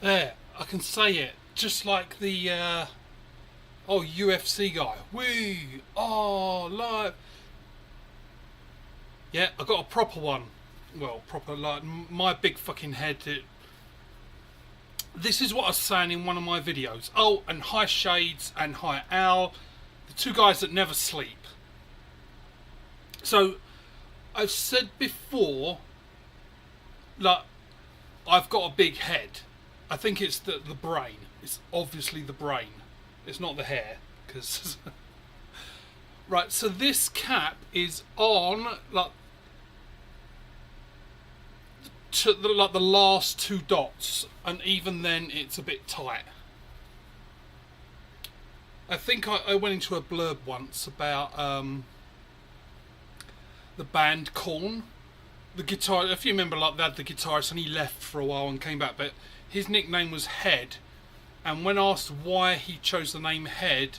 There, I can say it just like the UFC guy. We are live. Yeah, I got a proper one. Well, proper like my big fucking head. This is what I was saying in one of my videos. Oh, and hi Shades and hi Al, the two guys that never sleep. So I've said before, like I've got a big head. I think it's the brain. It's obviously the brain. It's not the hair, because right. So this cap is on like the last two dots, and even then it's a bit tight. I think I went into a blurb once about the band Korn. The guitar, if you remember, like that, the guitarist, and he left for a while and came back, but his nickname was Head. And when asked why he chose the name Head,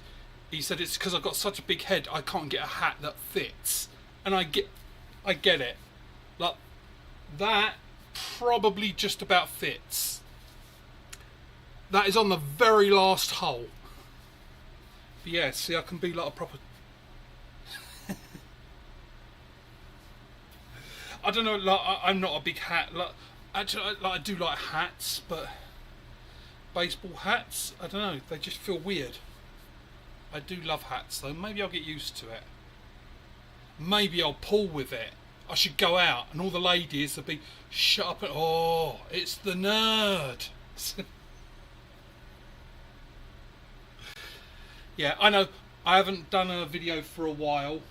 he said it's because I've got such a big head I can't get a hat that fits. And I get it. Like that probably just about fits. That is on the very last hole. But yeah, see, I can be like a proper. I don't know. Like I'm not a big hat. Like actually, like I do like hats, but baseball hats, I don't know. They just feel weird. I do love hats though. Maybe I'll get used to it. Maybe I'll pull with it. I should go out and all the ladies will be shut up and oh, it's the nerd. Yeah, I know. I haven't done a video for a while.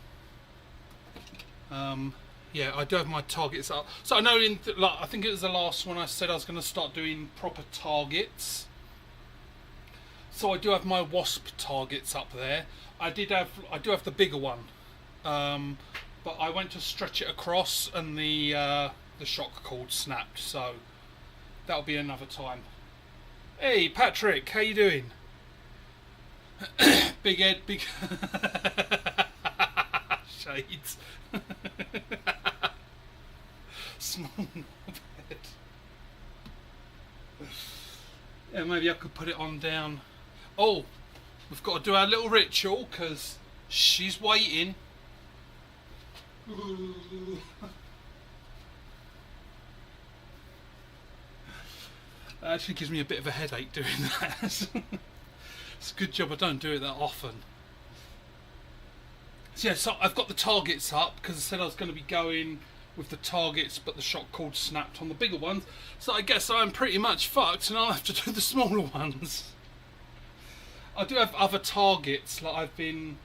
Yeah, I do have my targets up. So I know like I think it was the last one I said I was going to start doing proper targets. So I do have my wasp targets up there. I do have the bigger one, but I went to stretch it across and the shock cord snapped. So that'll be another time. Hey Patrick, how you doing? Big Ed, big Shades. Small bed. Yeah, maybe I could put it on down. Oh, we've got to do our little ritual because she's waiting. That actually gives me a bit of a headache doing that. It's a good job I don't do it that often. So yeah, so I've got the targets up because I said I was going to be going with the targets, but the shock cord snapped on the bigger ones. So I guess I'm pretty much fucked, and I'll have to do the smaller ones. I do have other targets, like I've been.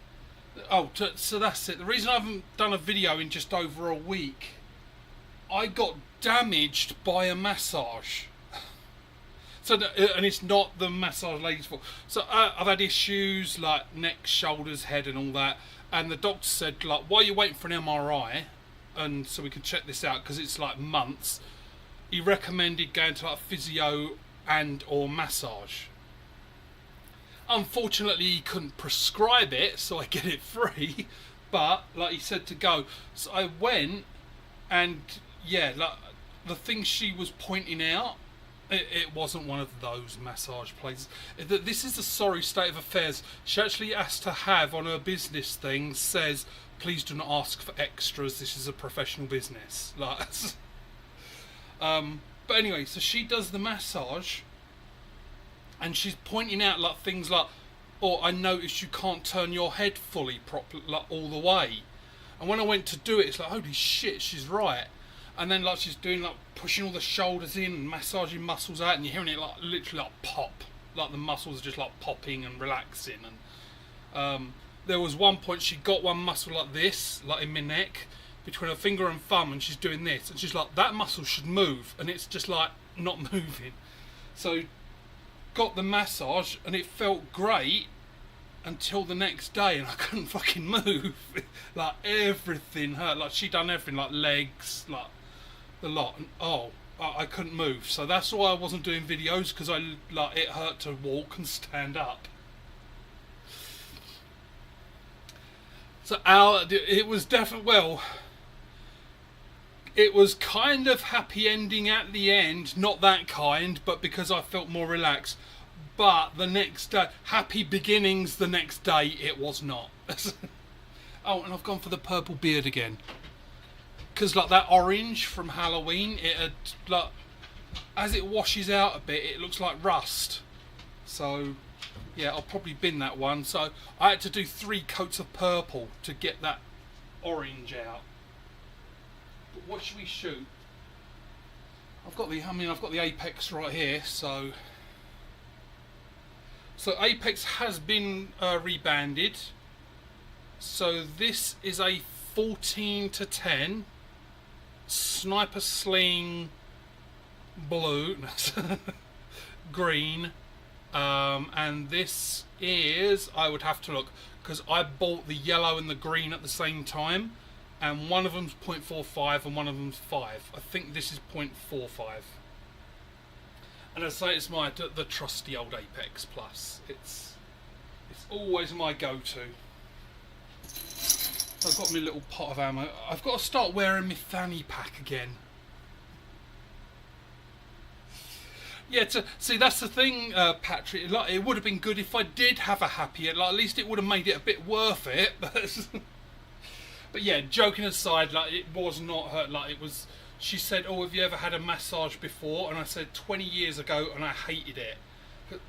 Oh, so that's it. The reason I haven't done a video in just over a week, I got damaged by a massage. So, and it's not the massage lady's fault. So I've had issues like neck, shoulders, head, and all that. And the doctor said, like, while you're waiting for an MRI, and so we can check this out because it's like months, he recommended going to like physio and or massage. Unfortunately, he couldn't prescribe it, so I get it free. But like he said to go, so I went, and yeah, like the things she was pointing out. It wasn't one of those massage places. This is a sorry state of affairs. She actually has to have on her business thing says, please do not ask for extras. This is a professional business. Like, but anyway, so she does the massage, and she's pointing out like things like, "Oh, I noticed you can't turn your head fully properly, like all the way." And when I went to do it, it's like, holy shit, she's right. And then like she's doing like pushing all the shoulders in and massaging muscles out, and you're hearing it like literally like pop, like the muscles are just like popping and relaxing. And there was one point she got one muscle like this, like in my neck, between her finger and thumb, and she's doing this, and she's like, that muscle should move, and it's just like not moving. So got the massage, and it felt great until the next day, and I couldn't fucking move. Like everything hurt. Like she done everything, like legs, like the lot, and I couldn't move. So that's why I wasn't doing videos, because it hurt to walk and stand up. So Al, it was definitely, well, it was kind of happy ending at the end, not that kind, but because I felt more relaxed. But the next day, happy beginnings the next day, it was not. Oh, and I've gone for the purple beard again. Because like that orange from Halloween, it had, like, as it washes out a bit, it looks like rust. So, yeah, I'll probably bin that one. So I had to do 3 coats of purple to get that orange out. But what should we shoot? I've got the Apex right here, so Apex has been rebanded. So this is a 14-10 sniper sling blue, green, and this is, I would have to look, because I bought the yellow and the green at the same time, and one of them's 0.45 and one of them's 5. I think this is 0.45. And as I say, it's the trusty old Apex Plus. It's always my go-to. I've got my little pot of ammo. I've got to start wearing my fanny pack again. Yeah, see, that's the thing, Patrick. Like, it would have been good if I did have a happy end. Like, at least it would have made it a bit worth it. But yeah, joking aside, like, it was not her. Like, it was. She said, "Oh, have you ever had a massage before?" And I said, 20 years ago, and I hated it.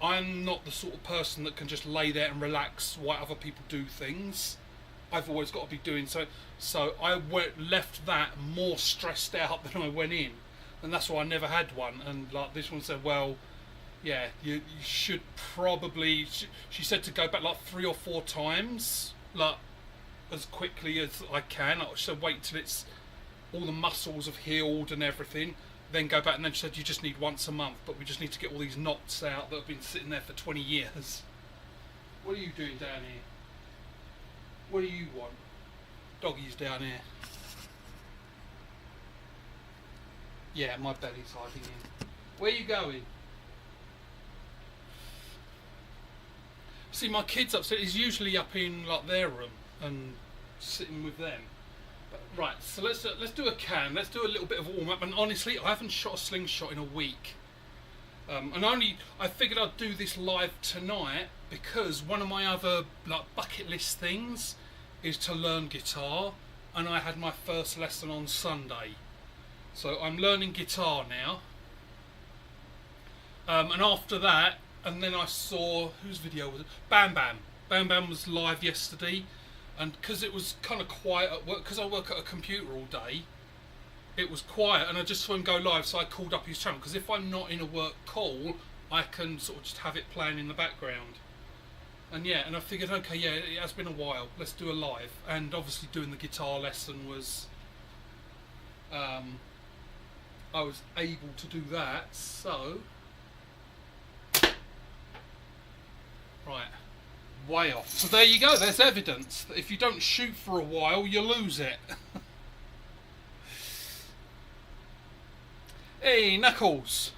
I'm not the sort of person that can just lay there and relax while other people do things. I've always got to be doing so. So I left that more stressed out than I went in, and that's why I never had one. And like this one said, well, yeah, you should probably. She said to go back like 3 or 4 times, like as quickly as I can. I should wait till it's all the muscles have healed and everything, then go back. And then she said you just need once a month, but we just need to get all these knots out that have been sitting there for 20 years. What are you doing down here? What do you want? Doggy's down here. Yeah, my belly's hiding in. Where are you going? See, my kids upstairs is usually up in like their room and sitting with them. But, right, so let's do a can. Let's do a little bit of a warm up. And honestly, I haven't shot a slingshot in a week. I figured I'd do this live tonight because one of my other like bucket list things is to learn guitar, and I had my first lesson on Sunday, so I'm learning guitar now. And after that, and then I saw, whose video was it? Bam Bam. Bam Bam was live yesterday, and because it was kind of quiet at work, because I work at a computer all day, it was quiet, and I just saw him go live, so I called up his channel, because if I'm not in a work call, I can sort of just have it playing in the background. And yeah, and I figured, okay, yeah, it has been a while, let's do a live. And obviously doing the guitar lesson was, I was able to do that, so, right, way off. So there you go, there's evidence that if you don't shoot for a while, you lose it. Hey, Knuckles.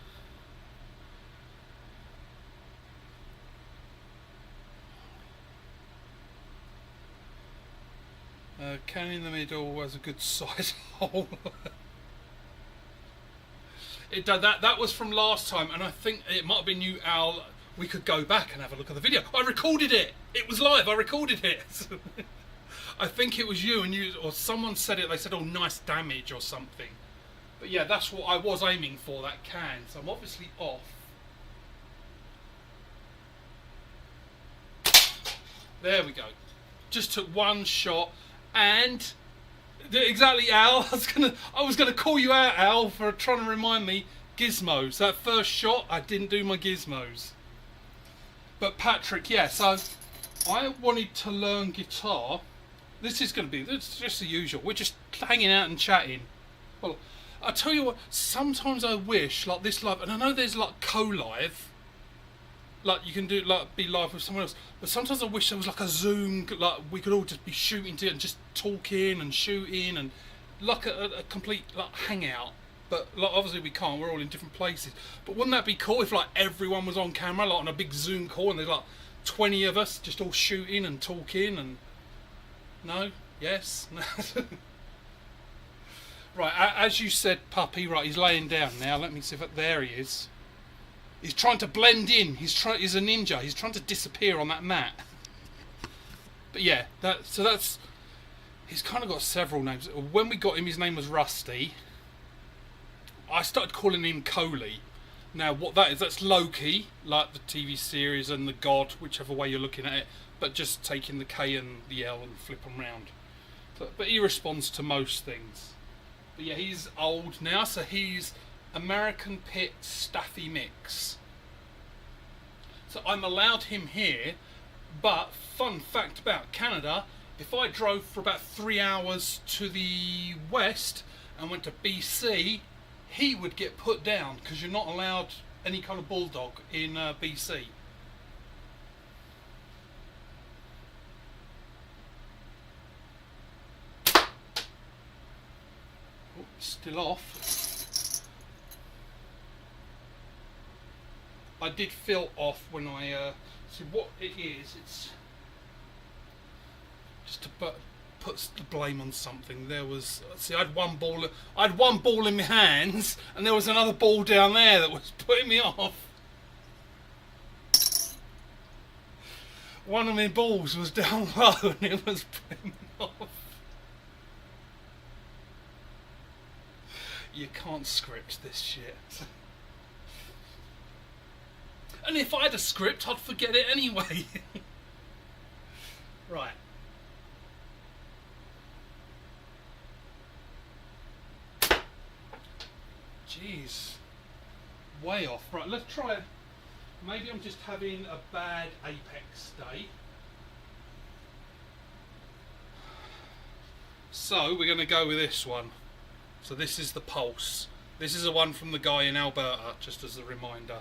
Can in the middle has a good size hole. That was from last time, and I think it might have been you, Al. We could go back and have a look at the video. I recorded it. It was live. I recorded it. I think it was you, and you or someone said it. They said, "Oh, nice damage" or something. But yeah, that's what I was aiming for, that can. So I'm obviously off. There we go. Just took one shot, and exactly, Al. I was gonna call you out, Al, for trying to remind me gizmos. That first shot, I didn't do my gizmos. But Patrick, yeah. So I wanted to learn guitar. This is just the usual. We're just hanging out and chatting. Well, I tell you what, sometimes I wish, like this live, and I know there's like co-live, like you can do like be live with someone else, but sometimes I wish there was like a Zoom, like we could all just be shooting to it and just talking and shooting and like a complete like hangout. But like obviously we can't, we're all in different places. But wouldn't that be cool if like everyone was on camera, like on a big Zoom call, and there's like 20 of us just all shooting and talking and no? Yes? Right, as you said, puppy. Right, he's laying down now. Let me see if there he is. He's trying to blend in. He's a ninja. He's trying to disappear on that mat. But yeah, that's. He's kind of got several names. When we got him, his name was Rusty. I started calling him Coley. Now, what that is, that's Loki, like the TV series, and the God, whichever way you're looking at it, but just taking the K and the L and flip them round. But he responds to most things. But yeah, he's old now, so he's American Pit Staffy Mix. So I'm allowed him here, but fun fact about Canada, if I drove for about 3 hours to the west and went to BC, he would get put down because you're not allowed any kind of bulldog in BC. Oh, still off. I did feel off when I see what it is. It's just to puts the blame on something. There was, see, I had one ball in my hands, and there was another ball down there that was putting me off. One of my balls was down low, and it was putting me off. You can't script this shit. And if I had a script, I'd forget it anyway. Right. Jeez, way off. Right, let's try it. Maybe I'm just having a bad apex day. So we're going to go with this one. So this is the Pulse. This is a one from the guy in Alberta, just as a reminder.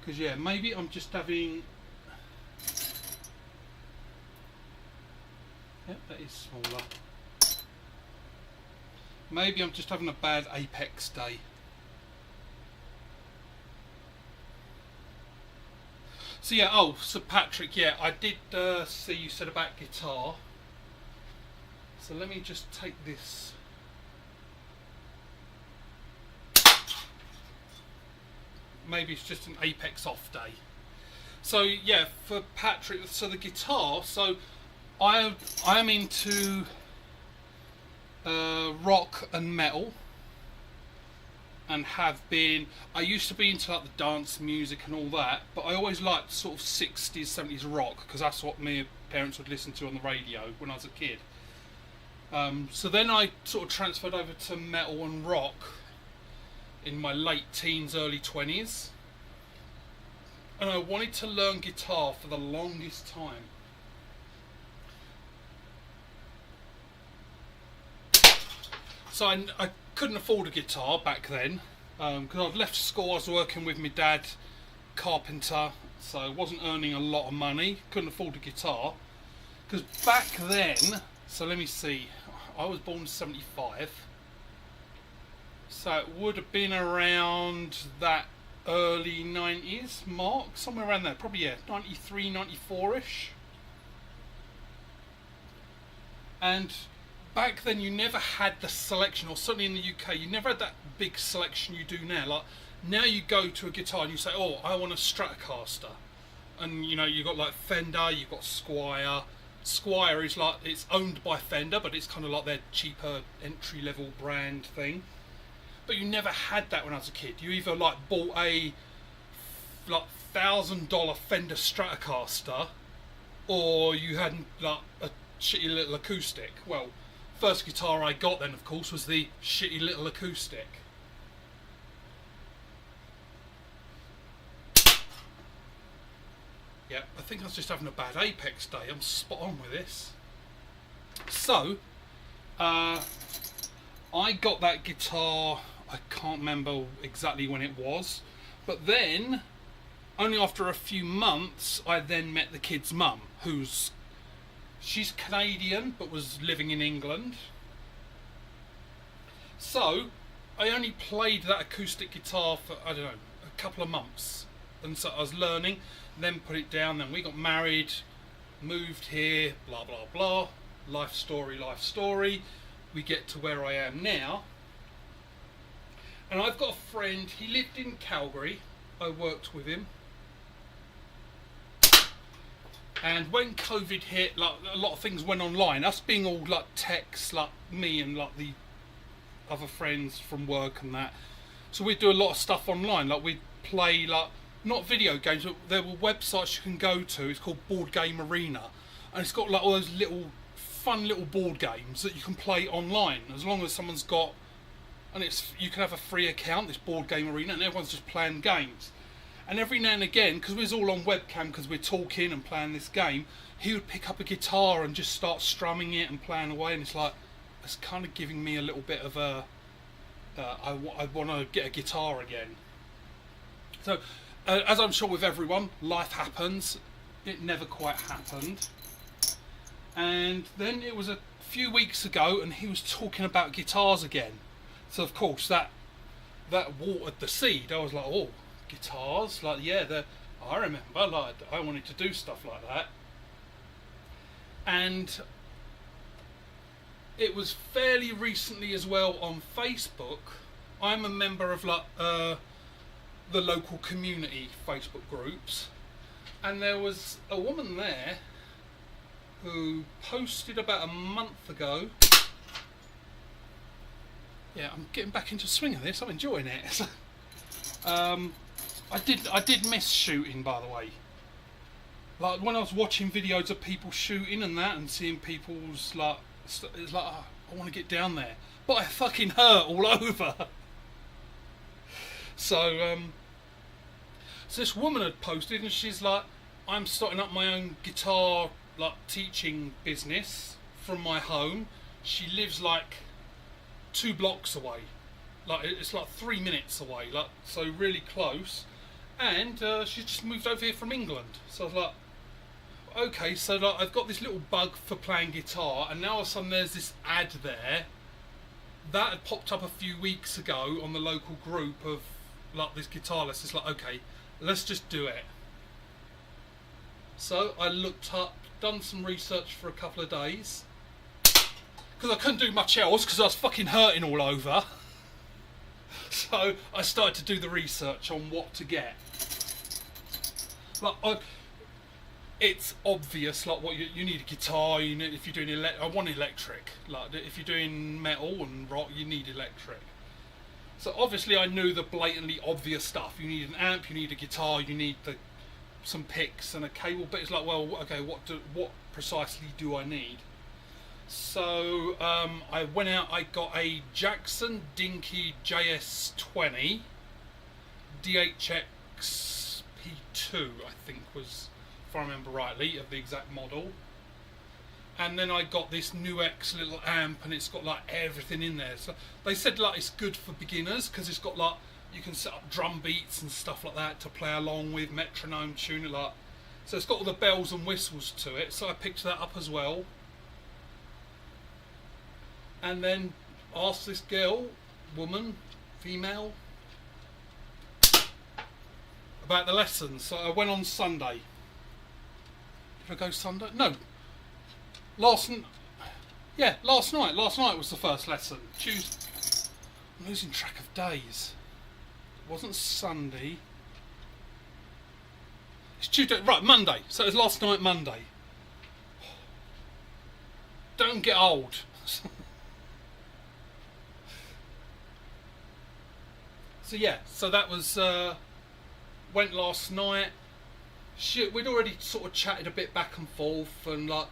Because yeah, maybe I'm just having... Yep, that is smaller. Maybe I'm just having a bad apex day. So yeah, oh, so Patrick, yeah, I did see you said about guitar. So let me just take this. Maybe it's just an apex off day. So yeah, for Patrick, so the guitar, so I am into rock and metal, and have been. I used to be into like the dance music and all that, but I always liked sort of 60s, 70s rock because that's what my parents would listen to on the radio when I was a kid. So then I sort of transferred over to metal and rock in my late teens, early 20s, and I wanted to learn guitar for the longest time. So I couldn't afford a guitar back then because I'd left school. I was working with my dad, carpenter, so I wasn't earning a lot of money. Couldn't afford a guitar because back then. So let me see. I was born in '75, so it would have been around that early '90s mark, somewhere around there. Probably yeah, '93, '94ish, and. Back then you never had the selection, or certainly in the UK you never had that big selection you do now. Like now you go to a guitar and you say, oh, I want a Stratocaster, and you know you've got like Fender, you've got Squier. Squier is like, it's owned by Fender, but it's kind of like their cheaper entry level brand thing. But you never had that when I was a kid. You either like bought a like $1,000 Fender Stratocaster, or you had like a shitty little acoustic. Well, first guitar I got then, of course, was the shitty little acoustic. Yeah, I think I was just having a bad apex day. I'm spot on with this. So, I got that guitar, I can't remember exactly when it was, but then, only after a few months, I then met the kid's mum, she's Canadian, but was living in England. So, I only played that acoustic guitar for, I don't know, a couple of months. And so I was learning, then put it down, then we got married, moved here, blah, blah, blah. life story. We get to where I am now. And I've got a friend, he lived in Calgary. I worked with him. And when COVID hit, like a lot of things went online. Us being all like techs, like me and like the other friends from work and that. So we'd do a lot of stuff online. Like we'd play like, not video games, but there were websites you can go to. It's called Board Game Arena. And it's got like all those little, fun little board games that you can play online. As long as someone's got, and you can have a free account, this Board Game Arena, and everyone's just playing games. And every now and again, because we was all on webcam, because we're talking and playing this game, he would pick up a guitar and just start strumming it and playing away. And it's like, it's kind of giving me a little bit of a, I want to get a guitar again. So, as I'm sure with everyone, life happens. It never quite happened. And then it was a few weeks ago, and he was talking about guitars again. So of course that watered the seed. I was like, oh, guitars, like yeah, I remember, like I wanted to do stuff like that. And it was fairly recently as well on Facebook. I'm a member of like the local community Facebook groups, and there was a woman there who posted about a month ago. Yeah, I'm getting back into the swing of this. I'm enjoying it. I did miss shooting, by the way. Like when I was watching videos of people shooting and that, and seeing people's like, it's like oh, I want to get down there, but I fucking hurt all over. So this woman had posted, and she's like, I'm starting up my own guitar like teaching business from my home. She lives like 2 blocks away, like it's like 3 minutes away, like so really close. And she just moved over here from England. So I was like, okay, so like I've got this little bug for playing guitar, and now all of a sudden there's this ad there that had popped up a few weeks ago on the local group of like this guitar lessons. It's like, okay, let's just do it. So I looked up, done some research for a couple of days, because I couldn't do much else because I was fucking hurting all over. So I started to do the research on what to get. Like it's obvious, like what you need a guitar. You need, if you're doing I want electric. Like if you're doing metal and rock, you need electric. So obviously I knew the blatantly obvious stuff. You need an amp, you need a guitar, you need some picks and a cable. But it's like, well, okay, what precisely do I need? So I went out, I got a Jackson Dinky JS20 DHX P2, I think was, if I remember rightly, of the exact model. And then I got this Nuex little amp, and it's got like everything in there. So they said like it's good for beginners because it's got like, you can set up drum beats and stuff like that to play along with, metronome tuner, like, so it's got all the bells and whistles to it. So I picked that up as well. And then asked this girl, woman, female, about the lessons. So I went on Sunday. Did I go Sunday? No. Last night. Last night was the first lesson. Tuesday. I'm losing track of days. It wasn't Sunday. It's Tuesday. Right, Monday. So it was last night, Monday. Don't get old. So yeah, so that was went last night. We'd already sort of chatted a bit back and forth, and like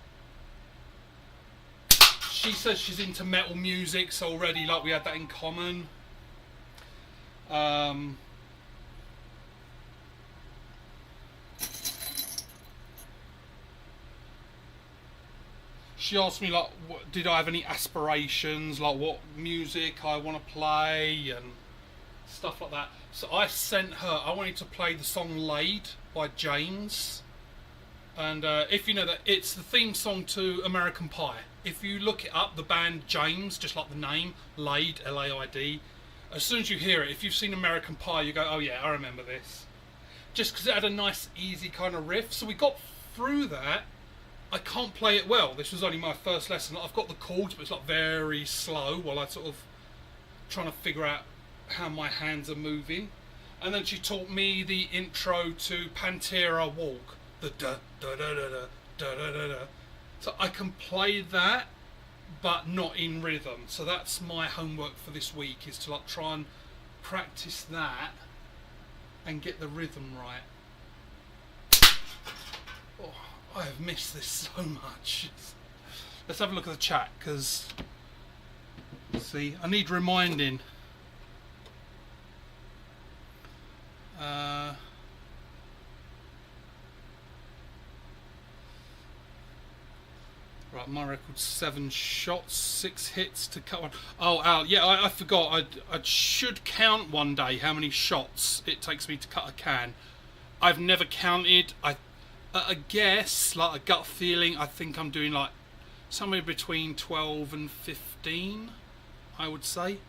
she says she's into metal music, so already like we had that in common. She asked me like, did I have any aspirations, like what music I want to play and stuff like that. So I sent her, I wanted to play the song Laid by James, and if you know that, it's the theme song to American Pie. If you look it up, the band James, just like the name, Laid, L-A-I-D, as soon as you hear it, if you've seen American Pie, you go, oh yeah, I remember this. Just because it had a nice easy kind of riff. So we got through that, I can't play it well. This was only my first lesson. I've got the chords, but it's like very slow while I sort of trying to figure out how my hands are moving. And then she taught me the intro to Pantera Walk, the da da da da da da da da da. So I can play that, but not in rhythm. So that's my homework for this week, is to like try and practice that and get the rhythm right. Oh, I have missed this so much. Let's have a look at the chat, because see, I need reminding. Right, my record's 7 shots, 6 hits to cut one. Oh, Al, yeah, I forgot. I should count one day how many shots it takes me to cut a can. I've never counted. I guess, like a gut feeling, I think I'm doing like somewhere between 12 and 15, I would say.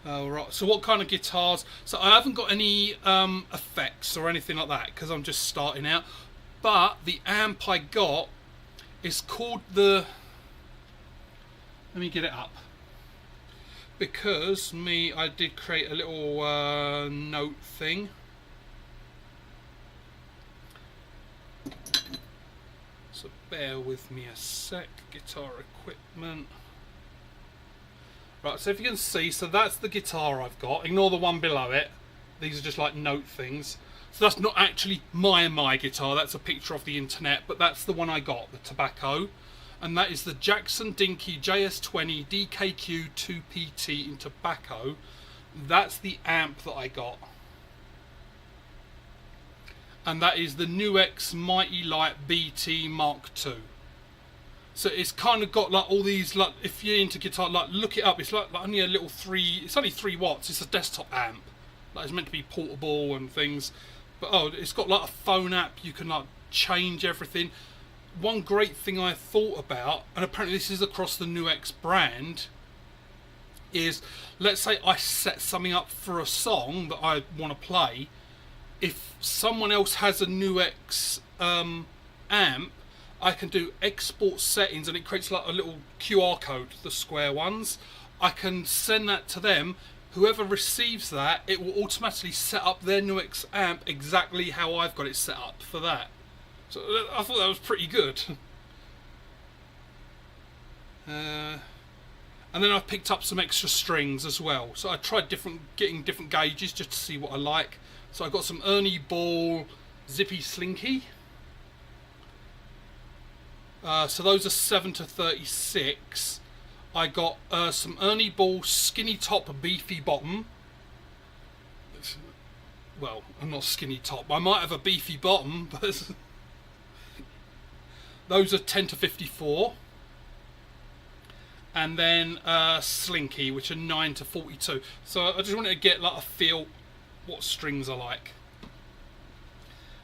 Right, so what kind of guitars? So I haven't got any effects or anything like that, because I'm just starting out. But the amp I got is called the... Let me get it up. Because I did create a little note thing. So bear with me a sec. Guitar equipment. Right, so if you can see, so that's the guitar I've got. Ignore the one below it. These are just like note things. So that's not actually my guitar, that's a picture off the internet, but that's the one I got, the Tobacco. And that is the Jackson Dinky JS20 DKQ 2PT in Tobacco. That's the amp that I got. And that is the Nuex Mighty Light BT Mark II. So it's kind of got like all these, like if you're into guitar, like look it up. It's like only a little it's only 3 watts. It's a desktop amp. Like it's meant to be portable and things. But oh, it's got like a phone app. You can like change everything. One great thing I thought about, and apparently this is across the Nuex brand, is let's say I set something up for a song that I want to play. If someone else has a Nuex amp, I can do export settings and it creates like a little QR code, the square ones. I can send that to them. Whoever receives that, it will automatically set up their Nuex amp exactly how I've got it set up for that. So I thought that was pretty good. And then I've picked up some extra strings as well. So I tried getting different gauges just to see what I like. So I got some Ernie Ball Zippy Slinky. So those are 7 to 36. I got some Ernie Ball Skinny Top Beefy Bottom. Well, I'm not skinny top. I might have a beefy bottom, but those are 10 to 54. And then Slinky, which are 9 to 42. So I just wanted to get like a feel what strings I like.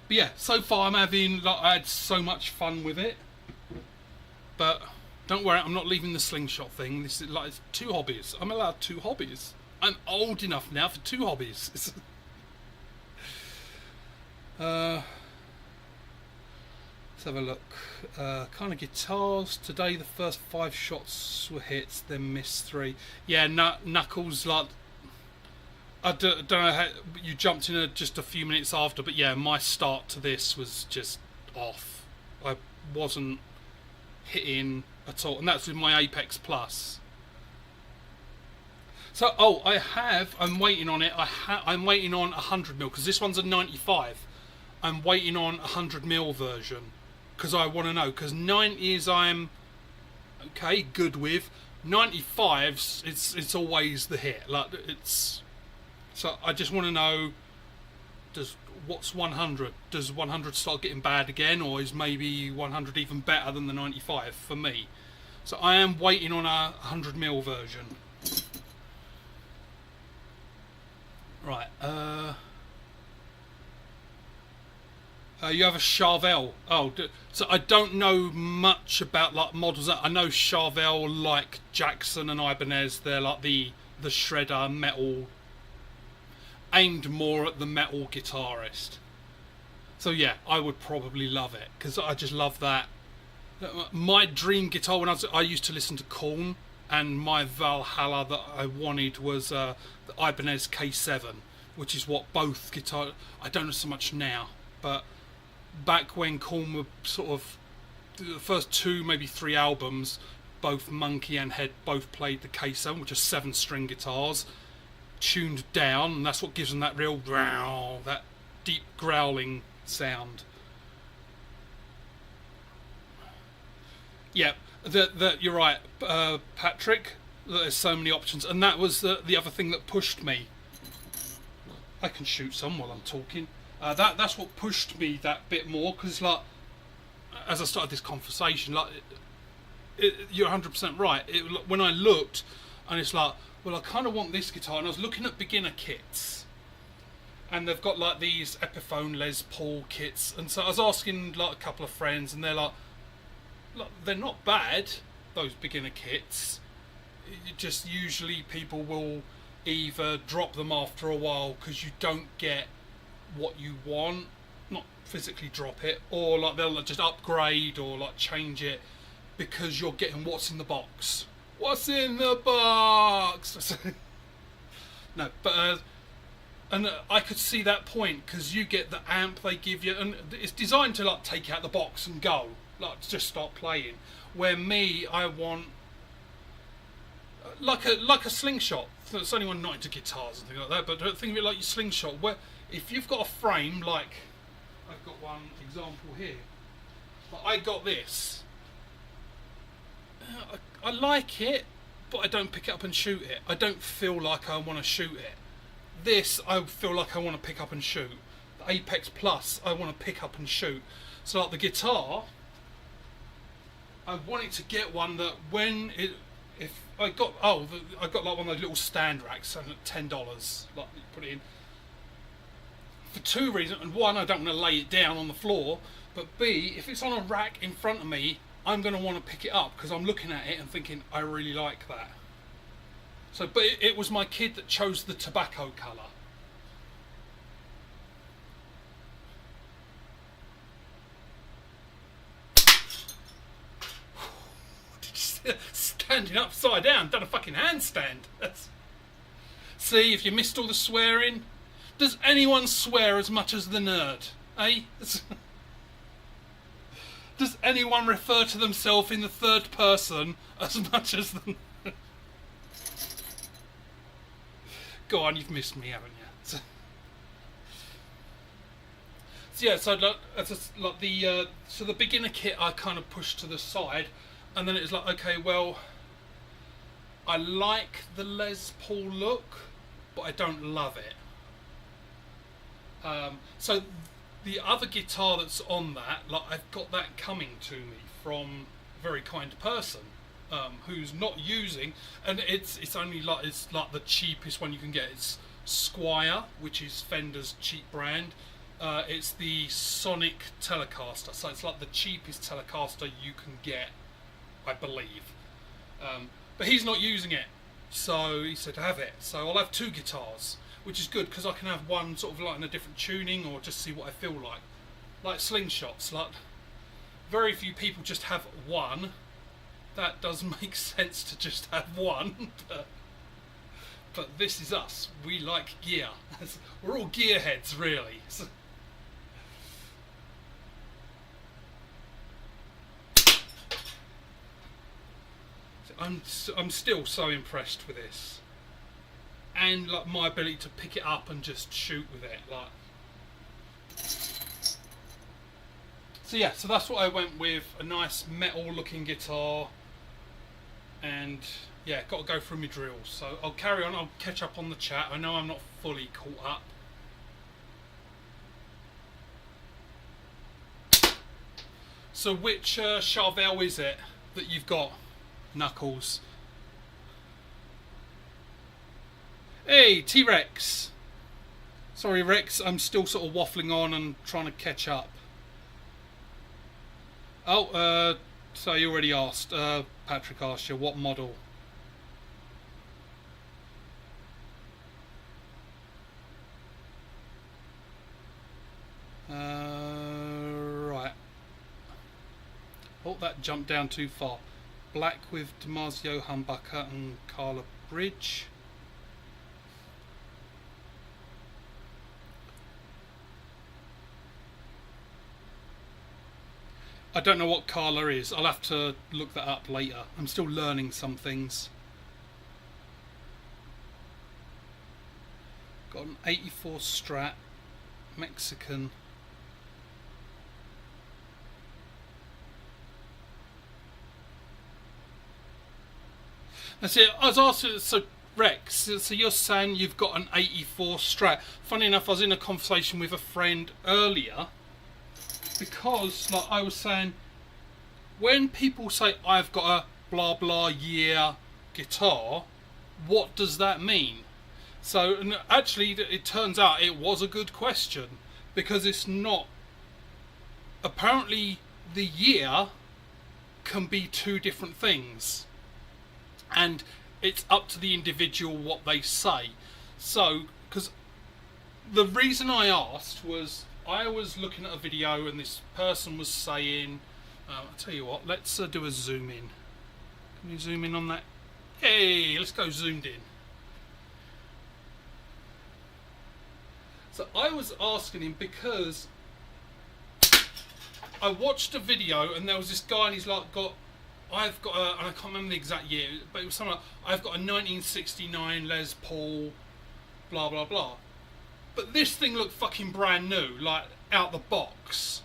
But yeah, so far I had so much fun with it. But don't worry, I'm not leaving the slingshot thing. This is like 2 hobbies. I'm allowed 2 hobbies. I'm old enough now for 2 hobbies. Let's have a look. Kind of guitars. Today the first 5 shots were hits, then missed 3. Yeah, Knuckles, like... I don't know how... You jumped in just a few minutes after, but yeah, my start to this was just off. I wasn't hitting at all, and that's with my Apex Plus. So I'm waiting on it. I'm waiting on 100mm, because this one's a 95. I'm waiting on 100mm version because I want to know, because 90s I'm okay, good with. 95s it's always the hit, like it's... So I just want to know, what's 100? Does 100 start getting bad again, or is maybe 100 even better than the 95 for me? So I am waiting on a 100mm version. Right. You have a Charvel. Oh, so I don't know much about like models. I know Charvel, like Jackson and Ibanez, they're like the shredder metal, aimed more at the metal guitarist. So yeah, I would probably love it because I just love that. My dream guitar when I used to listen to Korn, and my Valhalla that I wanted was the Ibanez K7, which is what both guitar. I don't know so much now, but back when Korn were sort of the first two, maybe three albums, both Monkey and Head both played the K7, which are 7-string guitars, tuned down, and that's what gives them that real growl, that deep growling sound. Yeah, that you're right, Patrick. There's so many options, and that was the other thing that pushed me. I can shoot some while I'm talking. That's what pushed me that bit more, because like, as I started this conversation, like, you're 100% right. When I looked, and it's like, well, I kind of want this guitar, and I was looking at beginner kits, and they've got like these Epiphone Les Paul kits, and so I was asking like a couple of friends, and they're like, look, they're not bad, those beginner kits. Just usually people will either drop them after a while because you don't get what you want, not physically drop it, or like they'll just upgrade or like change it because you're getting what's in the box. What's in the box? No, but and I could see that point because you get the amp they give you, and it's designed to like take out the box and go, like just start playing. Where me, I want like a slingshot. It's only one not into guitars and things like that, but think of it like your slingshot. Where if you've got a frame, like I've got one example here, but I got this. I like it, but I don't pick it up and shoot it. I don't feel like I want to shoot it. This, I feel like I want to pick up and shoot. The Apex Plus, I want to pick up and shoot. So like the guitar, I wanted to get one that when it, if I got, I got like one of those little stand racks at $10, like you put it in. For two reasons, and one, I don't want to lay it down on the floor, but B, if it's on a rack in front of me, I'm going to want to pick it up because I'm looking at it and thinking, I really like that. So, but it was my kid that chose the tobacco colour. Standing upside down, done a fucking handstand. See, if you missed all the swearing, does anyone swear as much as the nerd? Eh? Does anyone refer to themselves in the third person as much as the... Go on, you've missed me, haven't you? So yeah, so like the beginner kit I kind of pushed to the side, and then it was like, okay, well, I like the Les Paul look, but I don't love it. So the other guitar that's on that, like I've got that coming to me from a very kind person who's not using, and it's only like it's like the cheapest one you can get. It's Squire, which is Fender's cheap brand. It's the Sonic Telecaster, so it's like the cheapest Telecaster you can get, I believe. But he's not using it, so he said have it. So I'll have two guitars, which is good because I can have one sort of like in a different tuning or just see what I feel like. Like slingshots, like very few people just have one. That does make sense to just have one, but this is us. We like gear. We're all gearheads, really. So I'm still so impressed with this, and like my ability to pick it up and just shoot with it, like. So yeah, so that's what I went with, a nice metal looking guitar, and yeah, got to go through my drills. So I'll carry on, I'll catch up on the chat. I know I'm not fully caught up. So which Charvel is it that you've got, Knuckles? Hey, T-Rex. Sorry, Rex, I'm still sort of waffling on and trying to catch up. Oh, so you already asked, Patrick asked you, what model? thought that jumped down too far. Black with Damasio Humbucker and Carla Bridge. I don't know what Carla is. I'll have to look that up later. I'm still learning some things. Got an 84 Strat, Mexican. That's it. I was asking, so Rex, so you're saying you've got an 84 Strat. Funny enough, I was in a conversation with a friend earlier, because like I was saying, when people say I've got a blah blah year guitar, what does that mean? So and actually it turns out it was a good question, because it's not. Apparently the year can be two different things, and it's up to the individual what they say. So because the reason I asked was I was looking at a video and this person was saying, I'll tell you what, let's do a zoom in. Can you zoom in on that? Hey, let's go zoomed in. So I was asking him because I watched a video and there was this guy and he's like, I've got a, and I can't remember the exact year, but it was something like, I've got a 1969 Les Paul, blah blah blah. But this thing looked fucking brand new, like out the box.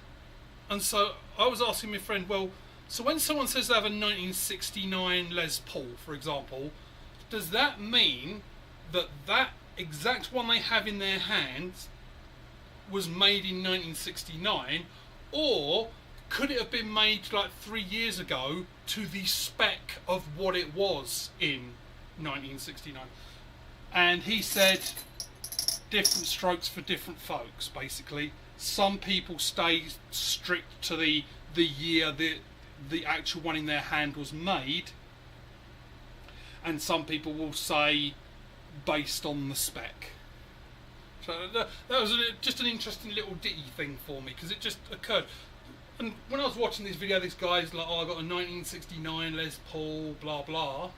And so I was asking my friend, well, so when someone says they have a 1969 Les Paul, for example, does that mean that that exact one they have in their hands was made in 1969, or could it have been made like 3 years ago to the spec of what it was in 1969? And he said different strokes for different folks, basically. Some people stay strict to the year the actual one in their hand was made, and some people will say based on the spec. So that was just an interesting little ditty thing for me, because it just occurred. And when I was watching this video, this guy's like, oh, I got a 1969 Les Paul, blah blah,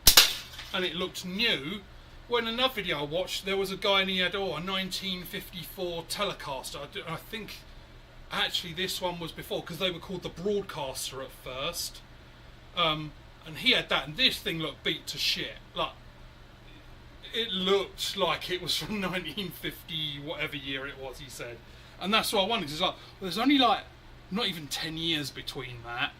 and it looked new. When another video I watched, there was a guy and he had a 1954 Telecaster. I think actually this one was before, because they were called the Broadcaster at first. And he had that, and this thing looked beat to shit. Like, it looked like it was from 1950, whatever year it was, he said. And that's what I wondered. It's like, well, there's only like not even 10 years between that,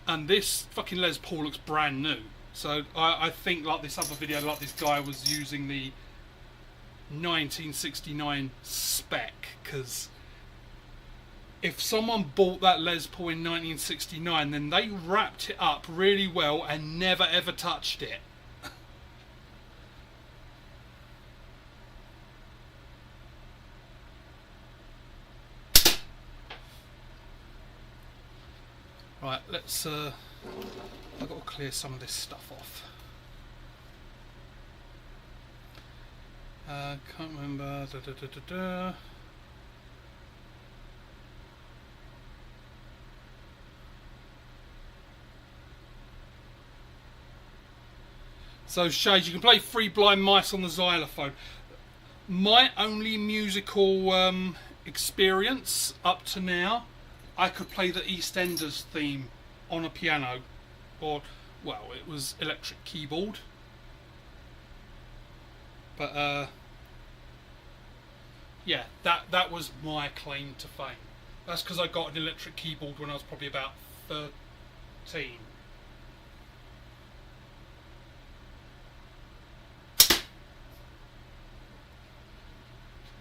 and this fucking Les Paul looks brand new. So I think like this other video, like this guy was using the 1969 spec, because if someone bought that Les Paul in 1969, then they wrapped it up really well and never ever touched it. Right, let's I've got to clear some of this stuff off. Can't remember. So Shade, you can play Three Blind Mice on the xylophone. My only musical experience up to now, I could play the EastEnders theme on a piano. Or, well, it was electric keyboard. But, yeah, that was my claim to fame. That's because I got an electric keyboard when I was probably about 13.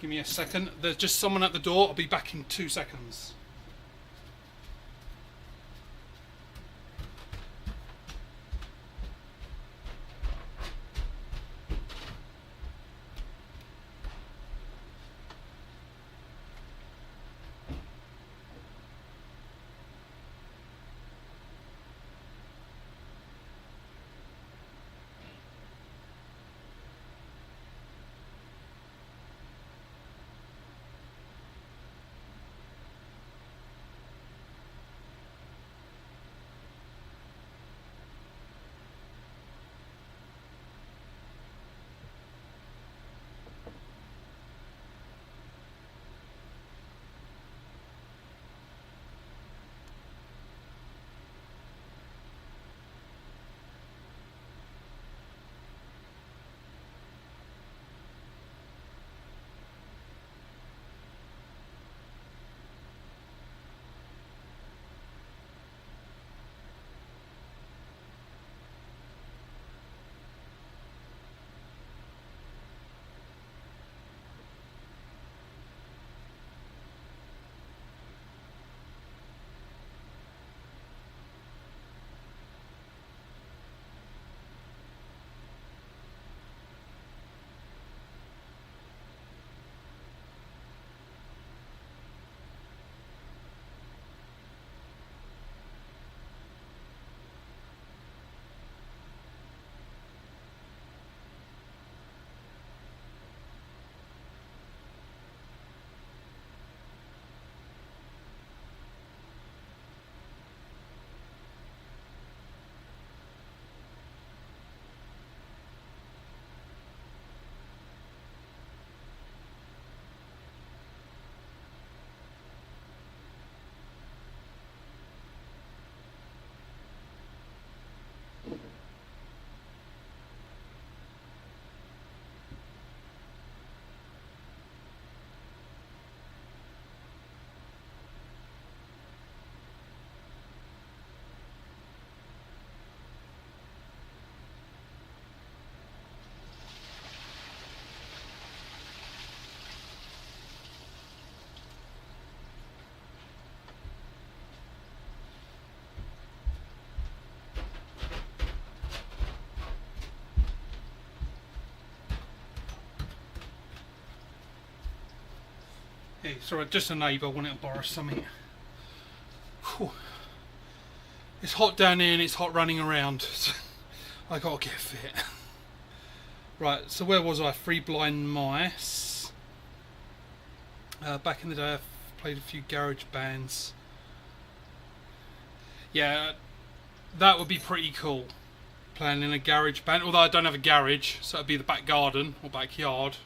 Give me a second. There's just someone at the door. I'll be back in 2 seconds. Hey, sorry, just a neighbour wanted to borrow something. Whew. It's hot down here and it's hot running around. So I gotta get fit. Right, so where was I? Three Blind Mice. Back in the day I played a few garage bands. Yeah, that would be pretty cool. Playing in a garage band. Although I don't have a garage, so it'd be the back garden or backyard.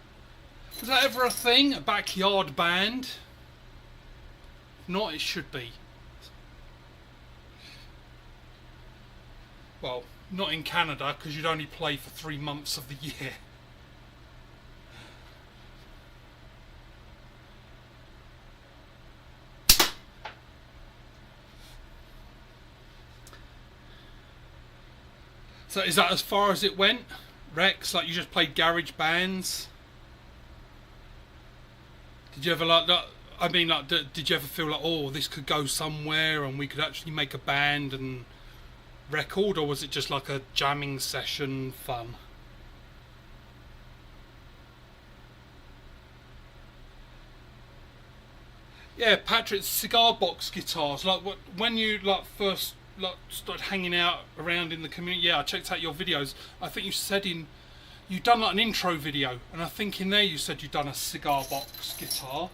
Was that ever a thing? A backyard band? If not, it should be. Well, not in Canada, because you'd only play for 3 months of the year. So is that as far as it went, Rex? Like you just played garage bands? Did you ever like that? I mean, like, did you ever feel like, oh, this could go somewhere and we could actually make a band and record, or was it just like a jamming session fun? Yeah, Patrick's cigar box guitars. Like when you like first like started hanging out around in the community. Yeah, I checked out your videos. I think you said you'd done like an intro video, and I think in there you said you'd done a cigar box guitar.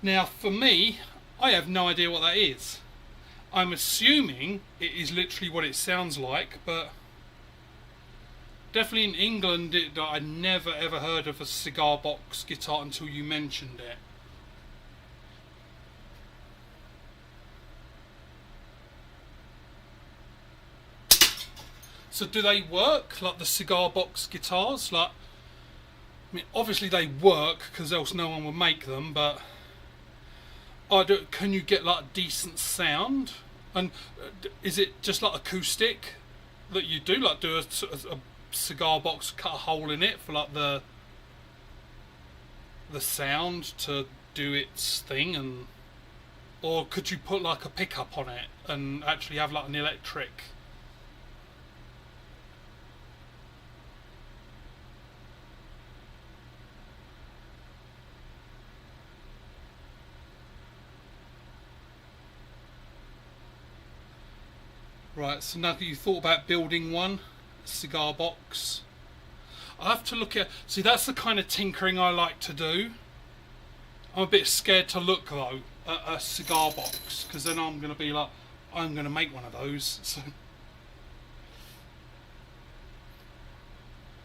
Now for me, I have no idea what that is. I'm assuming it is literally what it sounds like, but definitely in England I never ever heard of a cigar box guitar until you mentioned it. So do they work, like the cigar box guitars? Like, I mean, obviously they work because else no one would make them, but can you get like decent sound? And is it just like acoustic that you do? Like do a cigar box, cut a hole in it for like the sound to do its thing, and or could you put like a pickup on it and actually have like an electric? Right, so now that you thought about building one, cigar box, I have to look at, see that's the kind of tinkering I like to do. I'm a bit scared to look though at a cigar box, because then I'm going to be like, I'm going to make one of those. So,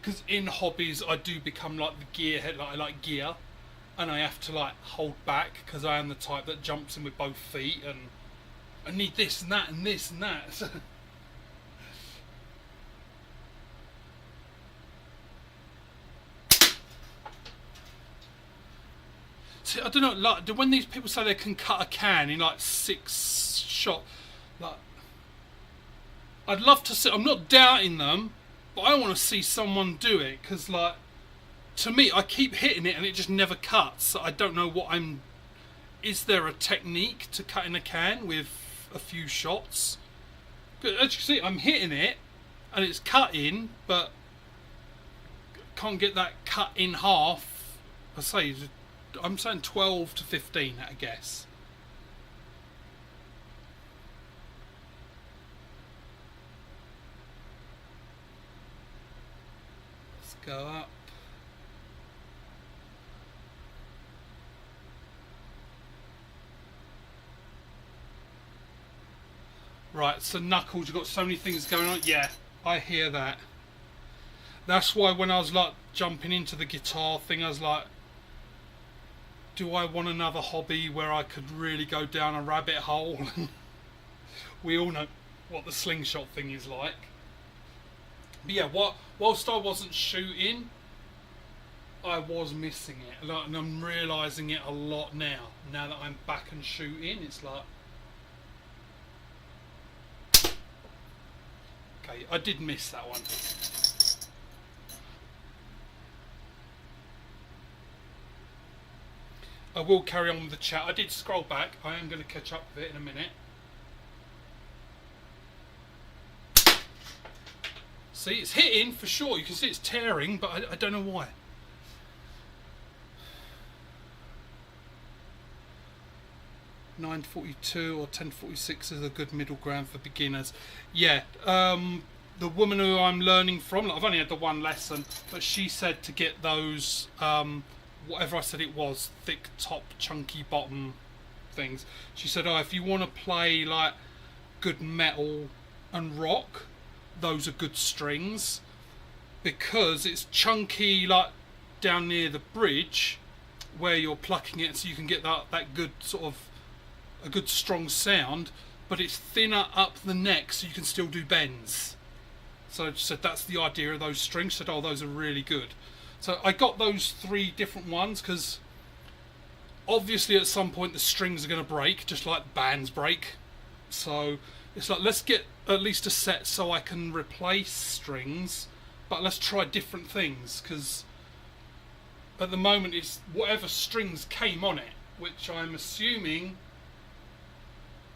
because in hobbies I do become like the gearhead, like I like gear, and I have to like hold back because I am the type that jumps in with both feet and I need this and that and this and that. See, I don't know, like when these people say they can cut a can in like 6 shots, like I'd love to see. I'm not doubting them, but I want to see someone do it, because like to me, I keep hitting it and it just never cuts. So I don't know what I'm. Is there a technique to cutting a can with a few shots? As you can see, I'm hitting it and it's cutting, but can't get that cut in half. I say, I'm saying 12 to 15 at a guess. Let's go up. Right, so Knuckles, you've got so many things going on. Yeah, I hear that. That's why when I was like jumping into the guitar thing, I was like, do I want another hobby where I could really go down a rabbit hole? We all know what the slingshot thing is like. But yeah, whilst I wasn't shooting, I was missing it. Like, and I'm realising it a lot now. Now that I'm back and shooting, it's like, okay, I did miss that one. I will carry on with the chat. I did scroll back. I am going to catch up with it in a minute. See, it's hitting for sure. You can see it's tearing, but I don't know why. 942 or 1046 is a good middle ground for beginners. Yeah, the woman who I'm learning from, like, I've only had the one lesson, but she said to get those, whatever I said it was, thick top, chunky bottom things. She said, oh, if you want to play like good metal and rock, those are good strings, because it's chunky, like down near the bridge where you're plucking it, so you can get that good sort of a good strong sound, but it's thinner up the neck, so you can still do bends. So she said that's the idea of those strings. She said, oh, those are really good. So I got those 3 different ones because obviously at some point the strings are going to break, just like bands break. So it's like, let's get at least a set so I can replace strings, but let's try different things, because at the moment it's whatever strings came on it, which I'm assuming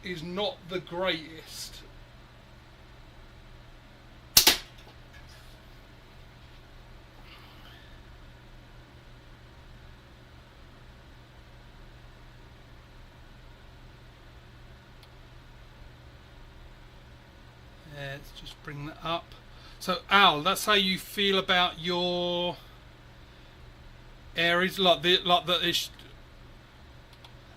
is not the greatest. Let's just bring that up. So Al, that's how you feel about your areas, like the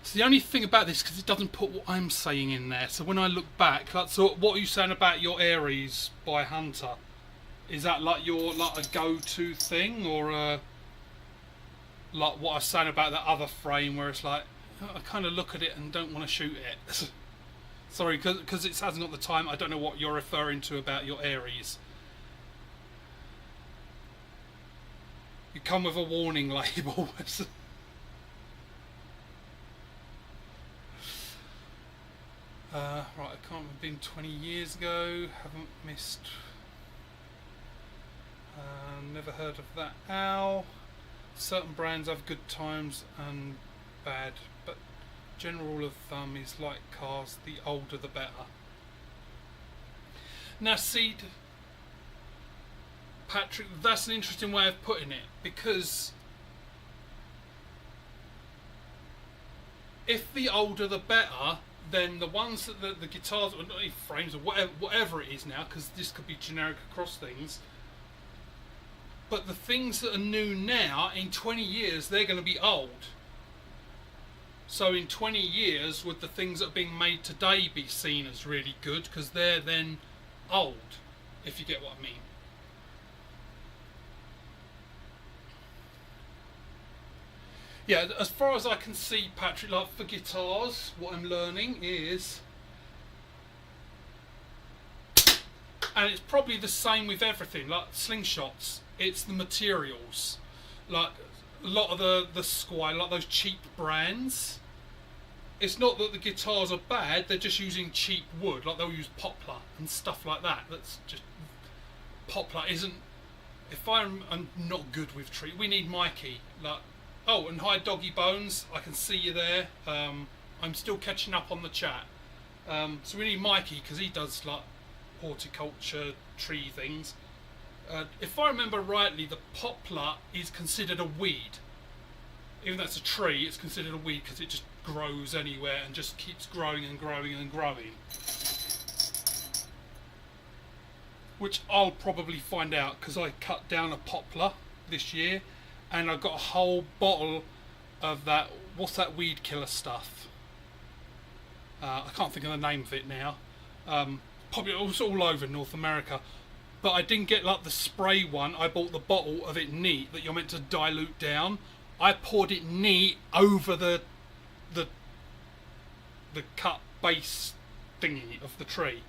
it's the only thing about this, because it doesn't put what I'm saying in there. So when I look back, like, so what are you saying about your Aries by Hunter? Is that like your like a go-to thing, or like what I was saying about that other frame where it's like I kind of look at it and don't want to shoot it? Sorry, because it hasn't got the time. I don't know what you're referring to about your Aries. You come with a warning label. Right, I can't have been 20 years ago. Haven't missed. Never heard of that. Ow. Certain brands have good times and bad, but general rule of thumb is like cars, the older the better. Now, see, Patrick, that's an interesting way of putting it, because if the older the better, then the ones that the guitars, or not even frames, or whatever it is now, because this could be generic across things, but the things that are new now, in 20 years, they're going to be old. So in 20 years, would the things that are being made today be seen as really good, because they're then old, if you get what I mean? Yeah, as far as I can see, Patrick, like for guitars, what I'm learning is, and it's probably the same with everything, like slingshots, it's the materials. Like a lot of the Squire, like those cheap brands, it's not that the guitars are bad, they're just using cheap wood, like they'll use poplar and stuff like that. That's just, poplar isn't, if I'm not good with tree, we need Mikey, like, oh, and hi Doggy Bones, I can see you there. I'm still catching up on the chat. So we need Mikey, because he does like horticulture, tree things. If I remember rightly, the poplar is considered a weed. Even though it's a tree, it's considered a weed because it just grows anywhere and just keeps growing and growing and growing. Which I'll probably find out, because I cut down a poplar this year, and I got a whole bottle of that, what's that weed killer stuff? I can't think of the name of it now. Probably it's all over North America. But I didn't get like the spray one. I bought the bottle of it neat that you're meant to dilute down. I poured it neat over the cut base thingy of the tree.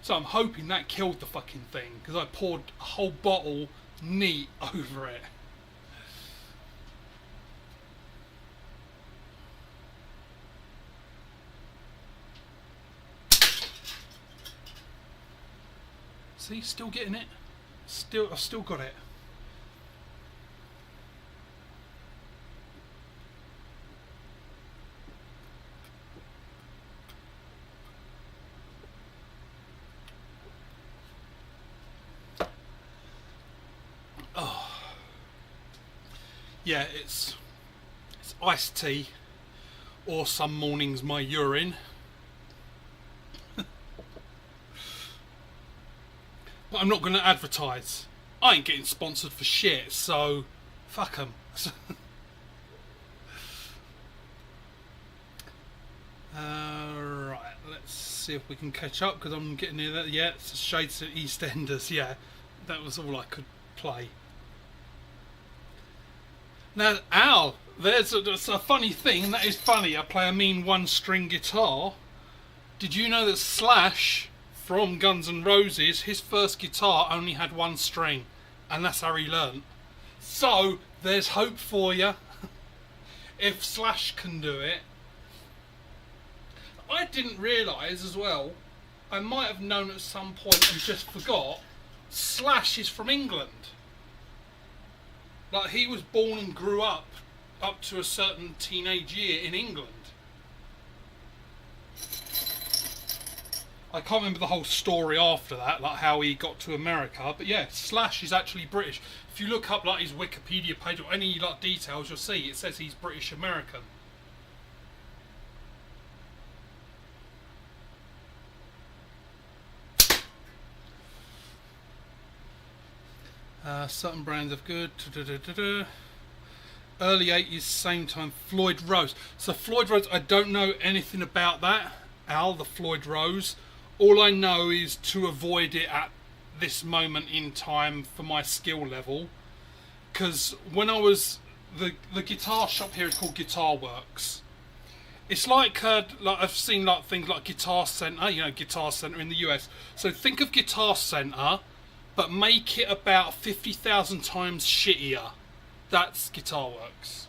So I'm hoping that killed the fucking thing, because I poured a whole bottle neat over it. See, still getting it. I've still got it. Oh, yeah, it's iced tea, or some mornings my urine. But I'm not going to advertise. I ain't getting sponsored for shit, so fuck 'em. Right, let's see if we can catch up, because I'm getting near that. Yeah, it's Shades of EastEnders. Yeah, that was all I could play. Now, Al, there's a funny thing, and that is funny. I play a mean one-string guitar. Did you know that Slash from Guns N' Roses, his first guitar only had one string, and that's how he learnt. So there's hope for you. If Slash can do it. I didn't realise as well, I might have known at some point and just forgot, Slash is from England. Like, he was born and grew up to a certain teenage year in England. I can't remember the whole story after that, like how he got to America, but yeah, Slash is actually British. If you look up like his Wikipedia page or any like details, you'll see it says he's British American. Certain brands of good. Early 80s, same time, Floyd Rose. So Floyd Rose, I don't know anything about that, Al, the Floyd Rose. All I know is to avoid it at this moment in time for my skill level. Because when I was... The guitar shop here is called Guitar Works. It's like I've seen like things like Guitar Center, you know, Guitar Center in the US. So think of Guitar Center, but make it about 50,000 times shittier. That's Guitar Works.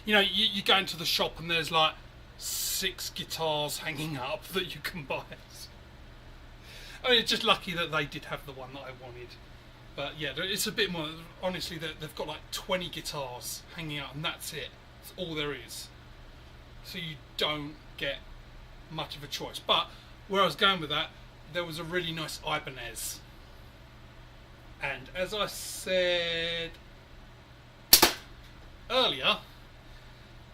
You know, you go into the shop and there's like 6 guitars hanging up that you can buy. I mean, it's just lucky that they did have the one that I wanted. But yeah, it's a bit more, honestly, they've got like 20 guitars hanging out and that's it. That's all there is. So you don't get much of a choice. But where I was going with that, there was a really nice Ibanez. And as I said earlier,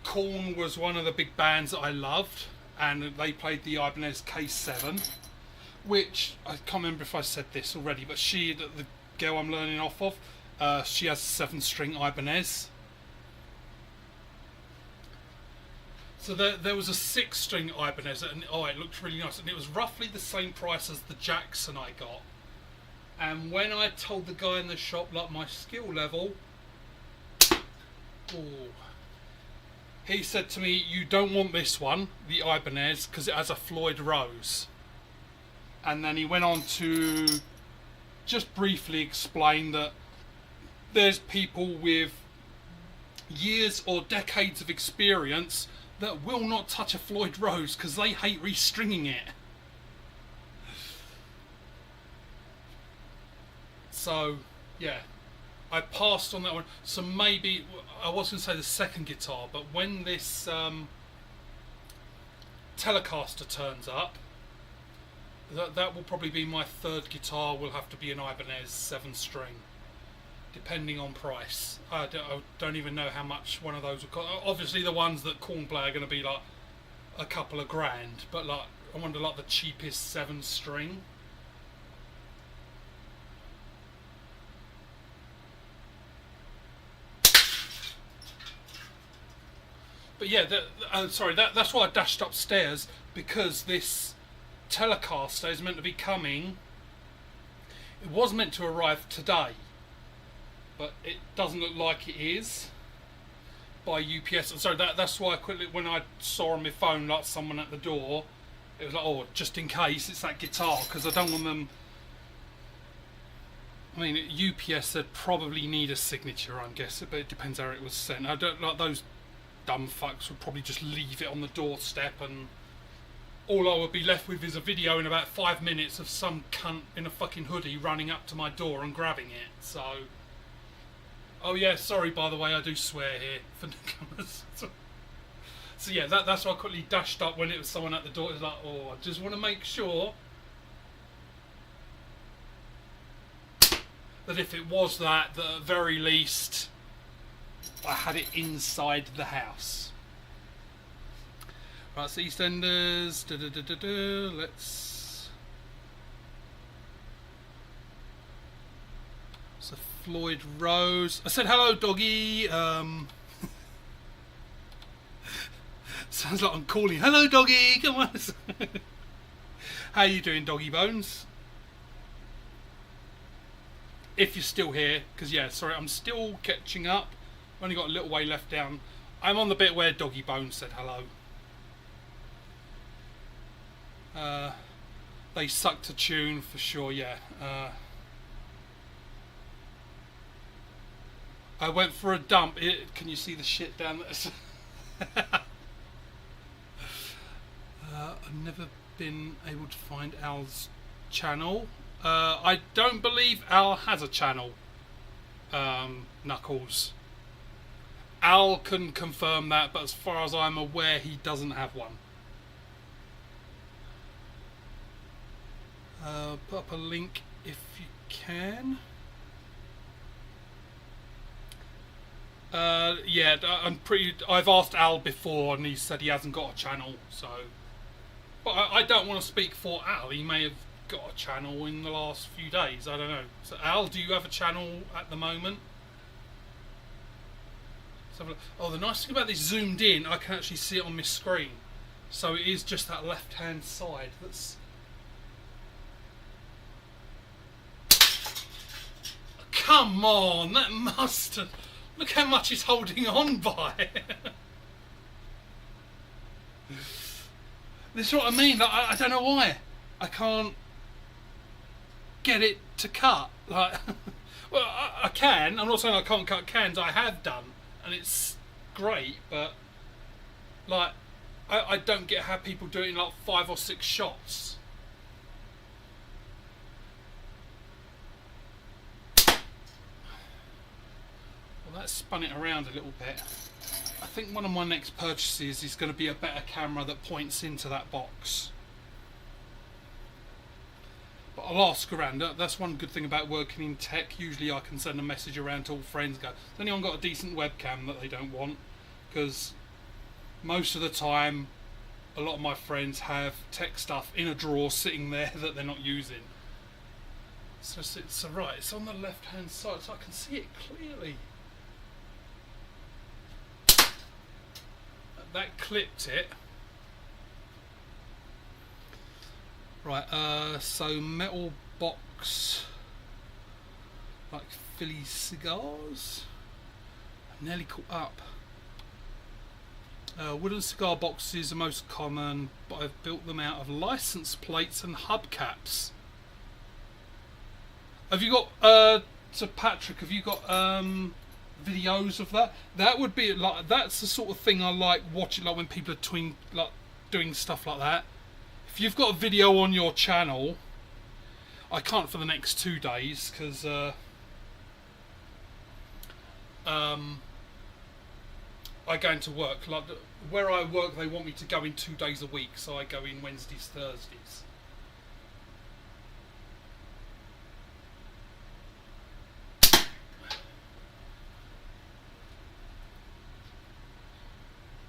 Korn was one of the big bands that I loved, and they played the Ibanez K7, which I can't remember if I said this already, but the girl I'm learning off of, she has a 7-string Ibanez. So there was a 6-string Ibanez, and it looked really nice, and it was roughly the same price as the Jackson I got. And when I told the guy in the shop like my skill level, he said to me, "You don't want this one, the Ibanez, because it has a Floyd Rose." And then he went on to just briefly explain that there's people with years or decades of experience that will not touch a Floyd Rose because they hate restringing it. So, yeah, I passed on that one. So maybe, I was going to say the second guitar, but when this Telecaster turns up, that will probably be my third guitar. Will have to be an Ibanez 7-string, depending on price. I don't even know how much one of those will cost. Obviously the ones that Korn play are going to be like a couple of grand, but like I wonder like the cheapest 7-string. But yeah, that's why I dashed upstairs, because this Telecaster is meant to be coming. It was meant to arrive today, but it doesn't look like it is by UPS. So that's why I quickly, when I saw on my phone like someone at the door, it was like, oh, just in case it's that guitar, because I don't want them. I mean, UPS would probably need a signature, I'm guessing, but it depends how it was sent. I don't like those dumb fucks would probably just leave it on the doorstep, and all I would be left with is a video in about 5 minutes of some cunt in a fucking hoodie running up to my door and grabbing it. So, oh yeah, sorry by the way, I do swear here for newcomers. So yeah, that's why I quickly dashed up when it was someone at the door. It was like, oh, I just want to make sure that if it was that at the very least I had it inside the house. Right, so EastEnders. Let's. So Floyd Rose. I said hello, doggy. Sounds like I'm calling. Hello, doggy. Come on. How you doing, Doggy Bones? If you're still here, because yeah, sorry, I'm still catching up. I've only got a little way left down. I'm on the bit where Doggy Bones said hello. They sucked a tune for sure, yeah. I went for a dump. Can you see the shit down there? I've never been able to find Al's channel. I don't believe Al has a channel, Knuckles. Al can confirm that, but as far as I'm aware, he doesn't have one. Put up a link if you can. Yeah, I've asked Al before, and he said he hasn't got a channel. So, but I don't want to speak for Al. He may have got a channel in the last few days. I don't know. So, Al, do you have a channel at the moment? Oh, the nice thing about this zoomed in, I can actually see it on my screen. So it is just that left-hand side that's. Come on, that mustard. Look how much he's holding on by. This is what I mean. Like, I don't know why. I can't get it to cut. Like, well, I can. I'm not saying I can't cut cans. I have done, and it's great. But like, I don't get how people do it in like 5 or 6 shots. Well, that spun it around a little bit. I think one of my next purchases is going to be a better camera that points into that box. But I'll ask around. That's one good thing about working in tech. Usually I can send a message around to all friends and go, has anyone got a decent webcam that they don't want? Because most of the time, a lot of my friends have tech stuff in a drawer sitting there that they're not using. So it's right, it's on the left hand side, so I can see it clearly. That clipped it. Right, so metal box, like Philly cigars. I'm nearly caught up. Wooden cigar boxes are most common, but I've built them out of license plates and hubcaps. Have you got, so Patrick, have you got videos of that? That would be like, that's the sort of thing I like watching, like when people are doing stuff like that. If you've got a video on your channel, I can't for the next 2 days because I go into work. Like where I work, they want me to go in 2 days a week, so I go in Wednesdays, Thursdays.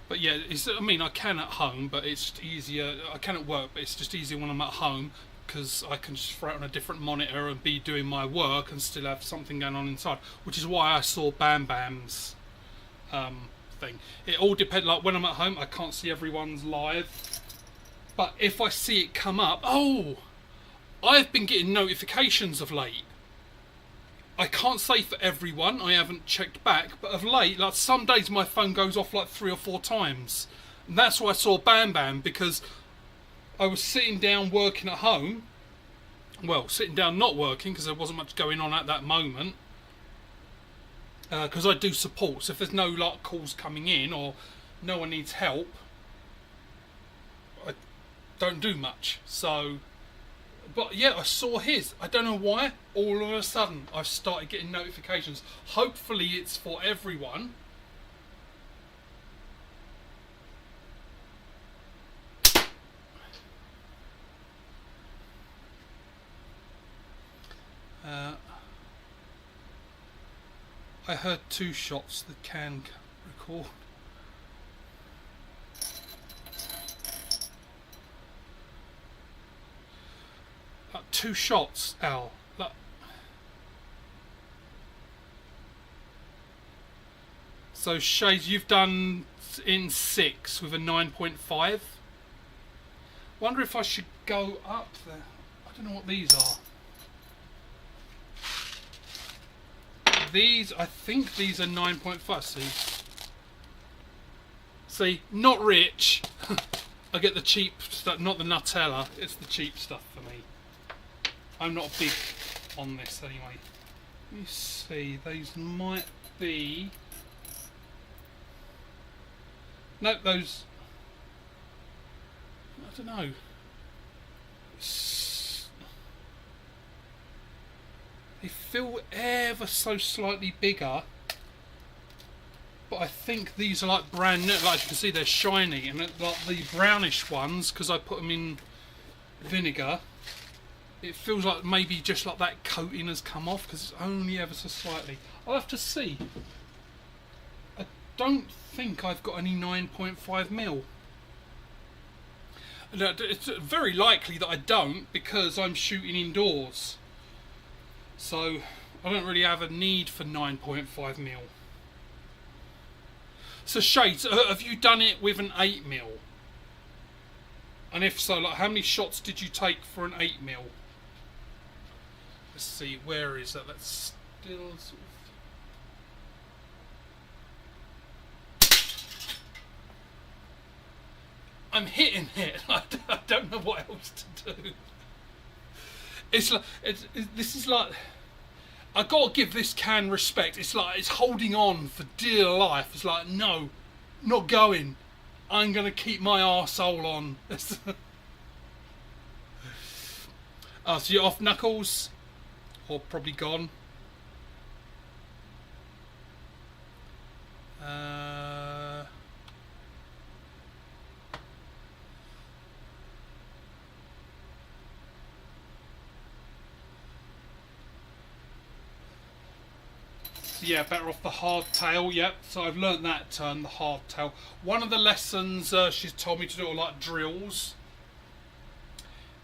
But yeah, I mean, I can at home, but it's just easier. I can at work, but it's just easier when I'm at home because I can just throw it on a different monitor and be doing my work and still have something going on inside. Which is why I saw Bam Bam's thing. It all depends. Like when I'm at home, I can't see everyone's live, but if I see it come up, oh, I've been getting notifications of late. I can't say for everyone, I haven't checked back, but of late, like some days my phone goes off like 3 or 4 times. And that's why I saw Bam Bam, because I was sitting down working at home. Well, sitting down not working, because there wasn't much going on at that moment. Because I do support, so if there's no like calls coming in or no one needs help, I don't do much. So... But yeah, I saw his. I don't know why. All of a sudden, I've started getting notifications. Hopefully, it's for everyone. I heard 2 shots that can record. 2 shots, Al. Like, so shades you've done in 6 with a 9.5. Wonder if I should go up there. I don't know what these are. These, I think these are 9.5. See, not rich. I get the cheap stuff, not the Nutella. It's the cheap stuff for me. I'm not big on this anyway. Let me see. These might be. No, those. I don't know. They feel ever so slightly bigger, but I think these are like brand new. Like you can see, they're shiny, and like the brownish ones, because I put them in vinegar, it feels like maybe just like that coating has come off, because it's only ever so slightly. I'll have to see. I don't think I've got any 9.5mm. It's very likely that I don't, because I'm shooting indoors. So I don't really have a need for 9.5mm. So Shades, have you done it with an 8mm? And if so, like, how many shots did you take for an 8mm? Let's see, where is that? That's still sort of... I'm hitting it. I don't know what else to do. It's like this is like, I gotta give this can respect. It's like it's holding on for dear life. It's like, no, not going. I'm gonna keep my arsehole on. Oh, so you're off, Knuckles, or probably gone. Yeah, better off the hardtail. Yep, so I've learnt that term, the hardtail. One of the lessons she's told me to do, like drills,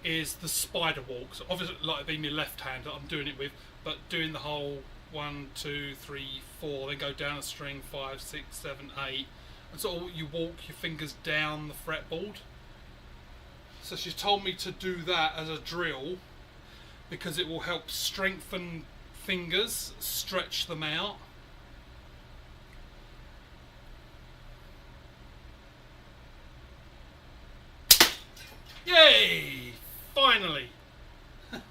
is the spider walk. So obviously, like being your left hand that I'm doing it with, but doing the whole 1, 2, 3, 4, then go down a string, 5, 6, 7, 8, and so you walk your fingers down the fretboard. So she's told me to do that as a drill because it will help strengthen fingers, stretch them out. Yay! Finally! Let's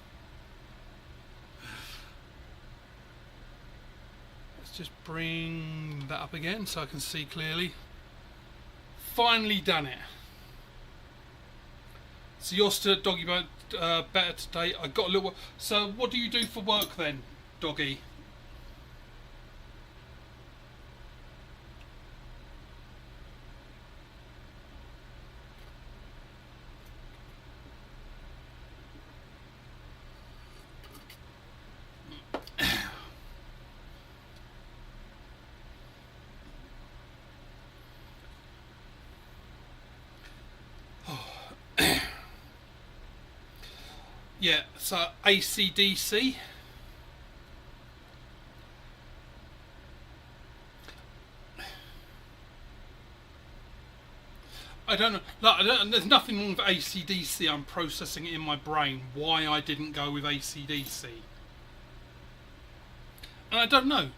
just bring that up again so I can see clearly. Finally done it. So you're still at Doggy better today. I got a little. So what do you do for work then, Doggy? Yeah, so AC/DC. I don't know. Like, there's nothing wrong with AC/DC. I'm processing it in my brain why I didn't go with AC/DC. And I don't know.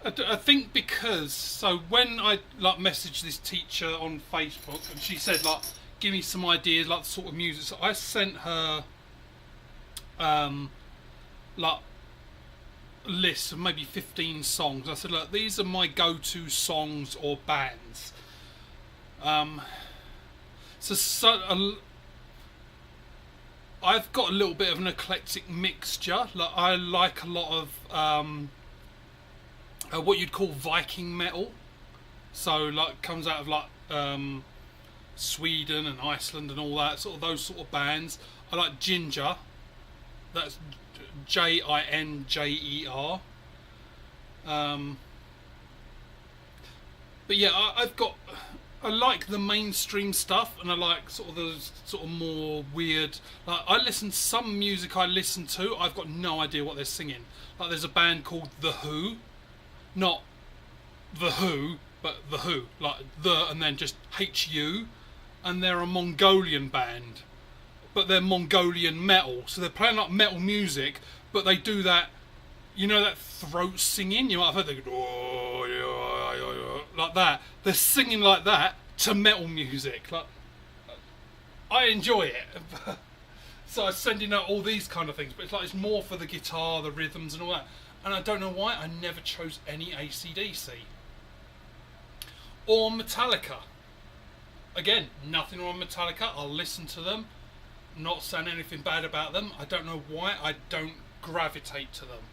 I think because, so when I like messaged this teacher on Facebook and she said like, give me some ideas, like the sort of music. So I sent her like a list of maybe 15 songs. I said, look, these are my go-to songs or bands. I've got a little bit of an eclectic mixture. Like I like a lot of what you'd call Viking metal. So like comes out of like Sweden and Iceland and all that, sort of those sort of bands. I like Ginger. That's Jinjer. But yeah, I've got I like the mainstream stuff, and I like sort of the sort of more weird. Like, I listen to some music. I listen to. I've got no idea what they're singing. Like, there's a band called The Who, not The Who, but The Who, like the and then just HU, and they're a Mongolian band, but they're Mongolian metal. So they're playing like metal music, but they do that. You know that throat singing? You might have heard they go like that. They're singing like that to metal music. Like, I enjoy it. So I'm sending out all these kind of things, but it's more for the guitar, the rhythms and all that. And I don't know why I never chose any AC/DC. Or Metallica. Again, nothing wrong with Metallica. I'll listen to them. Not saying anything bad about them. I don't know why I don't gravitate to them.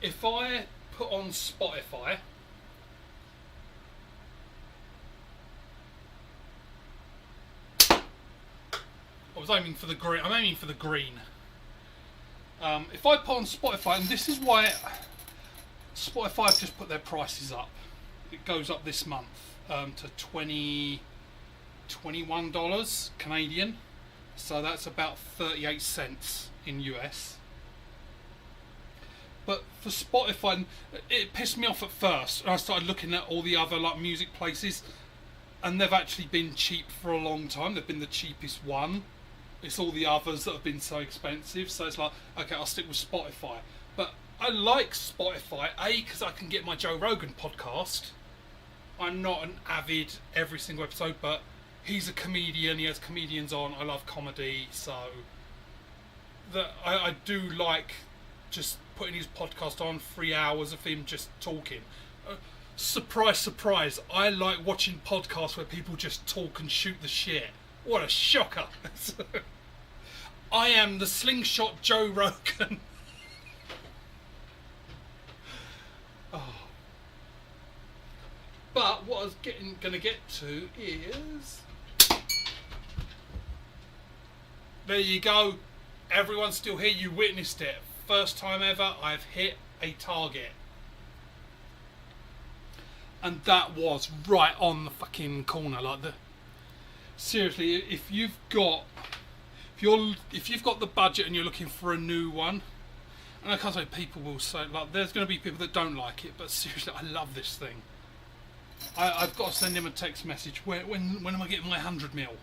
If I put on Spotify, I was aiming for the green. I'm aiming for the green. If I put on Spotify, and this is why Spotify have just put their prices up. It goes up this month to $21 Canadian. So that's about 38 cents in US. But for Spotify, it pissed me off at first. And I started looking at all the other like music places, and they've actually been cheap for a long time. They've been the cheapest one. It's all the others that have been so expensive. So it's like, okay, I'll stick with Spotify. But I like Spotify, because I can get my Joe Rogan podcast. I'm not an avid every single episode, but he's a comedian. He has comedians on. I love comedy, so I do like just putting his podcast on, 3 hours of him just talking. Surprise, surprise, I like watching podcasts where people just talk and shoot the shit. What a shocker. I am the slingshot Joe Rogan. Oh. But what I was going to get to is... There you go. Everyone's still here. You witnessed it. First time ever I've hit a target. And that was right on the fucking corner. Like seriously, if you've got the budget and you're looking for a new one, and I can't say people will say, like, there's going to be people that don't like it, but seriously, I love this thing. I've got to send him a text message. When am I getting my 100 mil?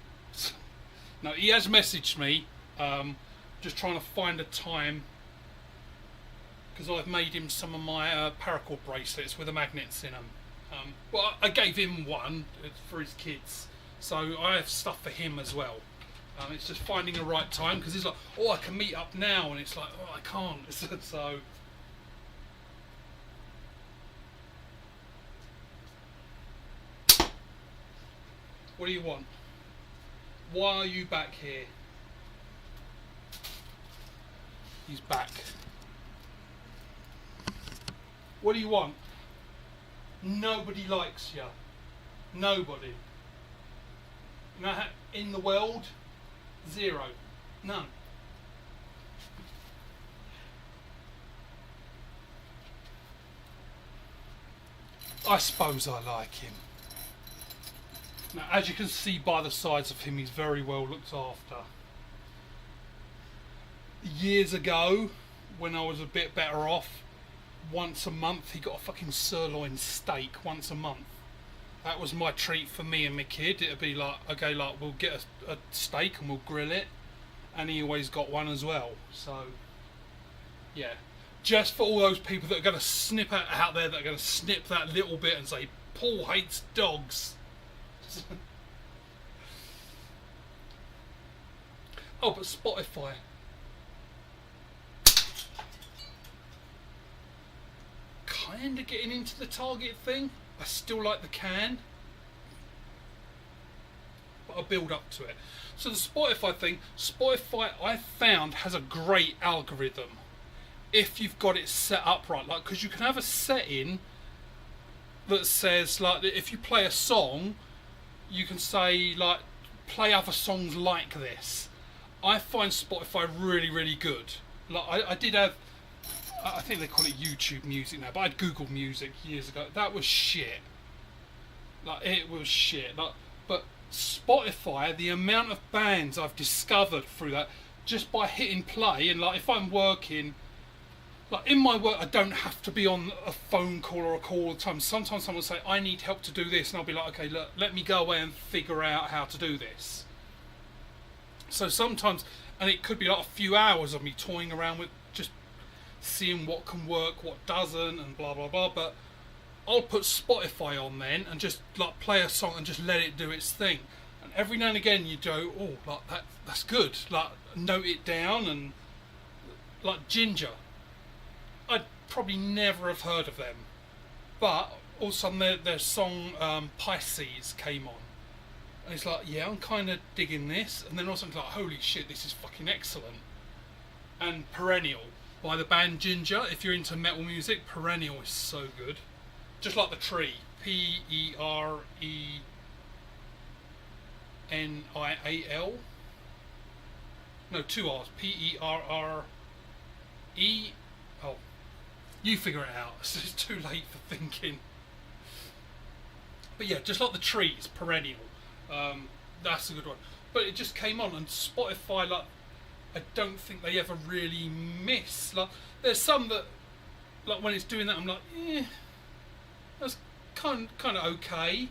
No, he has messaged me. Just trying to find a time, because I've made him some of my paracord bracelets with the magnets in them. Well, I gave him one for his kids, so I have stuff for him as well. It's just finding the right time, because he's like, oh, I can meet up now, and it's like, oh, I can't. So what do you want? Why are you back here? He's back. What do you want? Nobody likes you. Nobody. You know, in the world, zero. None. I suppose I like him. Now, as you can see by the sides of him, he's very well looked after. Years ago, when I was a bit better off, once a month he got a fucking sirloin steak once a month. That was my treat for me and my kid. It'd be like, okay, like, we'll get a steak and we'll grill it, and he always got one as well. So yeah, just for all those people that are going to snip out there, that are going to snip that little bit and say Paul hates dogs. Oh, but Spotify. Kinda getting into the target thing. I still like the can, but I'll build up to it. So the Spotify thing, Spotify I found has a great algorithm if you've got it set up right. Like, because you can have a setting that says, like, if you play a song, you can say, like, play other songs like this. I find Spotify really, really good. Like, I did have, I think they call it YouTube Music now, but I had Google Music years ago. That was shit. Like, it was shit. Like, But Spotify, the amount of bands I've discovered through that, just by hitting play, and like if I'm working, like in my work, I don't have to be on a phone call or a call all the time. Sometimes someone will say, I need help to do this, and I'll be like, okay, look, let me go away and figure out how to do this. So sometimes, and it could be like a few hours of me toying around with just seeing what can work, what doesn't, and blah blah blah. But I'll put Spotify on then and just like play a song and just let it do its thing. And every now and again you go, oh, like that's good. Like note it down, and like Ginger, I'd probably never have heard of them, but all of a sudden their song Pisces came on, and it's like, yeah, I'm kind of digging this, and then also it's like, holy shit, this is fucking excellent. And Perennial by the band Ginger, if you're into metal music, Perennial is so good. Just like the tree, Perenial. No, two R's. Perre. Oh, you figure it out. It's too late for thinking. But yeah, just like the trees, Perennial. That's a good one. But it just came on, and Spotify, like, I don't think they ever really miss. Like, there's some that, like, when it's doing that, I'm like, that's kind of okay.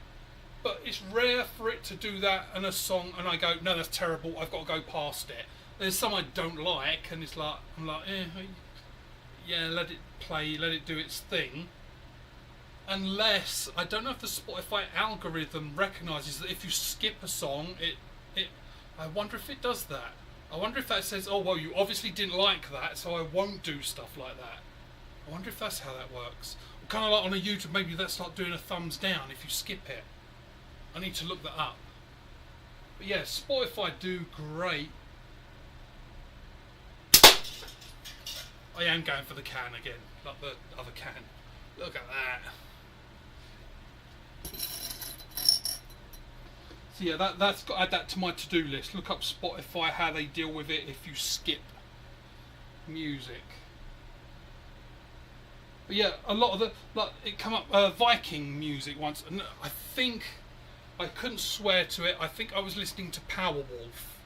But it's rare for it to do that in a song, and I go, no, that's terrible. I've got to go past it. There's some I don't like, and it's like, I'm like, yeah, let it play, let it do its thing. Unless, I don't know if the Spotify algorithm recognises that if you skip a song, I wonder if it does that. I wonder if that says, oh, well, you obviously didn't like that, so I won't do stuff like that. I wonder if that's how that works. Kind of like on a YouTube, maybe that's like doing a thumbs down if you skip it. I need to look that up. But yeah, Spotify do great. I am going for the can again, like the other can. Look at that. So yeah, that's got to add that to my to-do list. Look up Spotify, how they deal with it if you skip music. But yeah, a lot of the, like, it come up Viking music once, and I think I couldn't swear to it. I think I was listening to Powerwolf.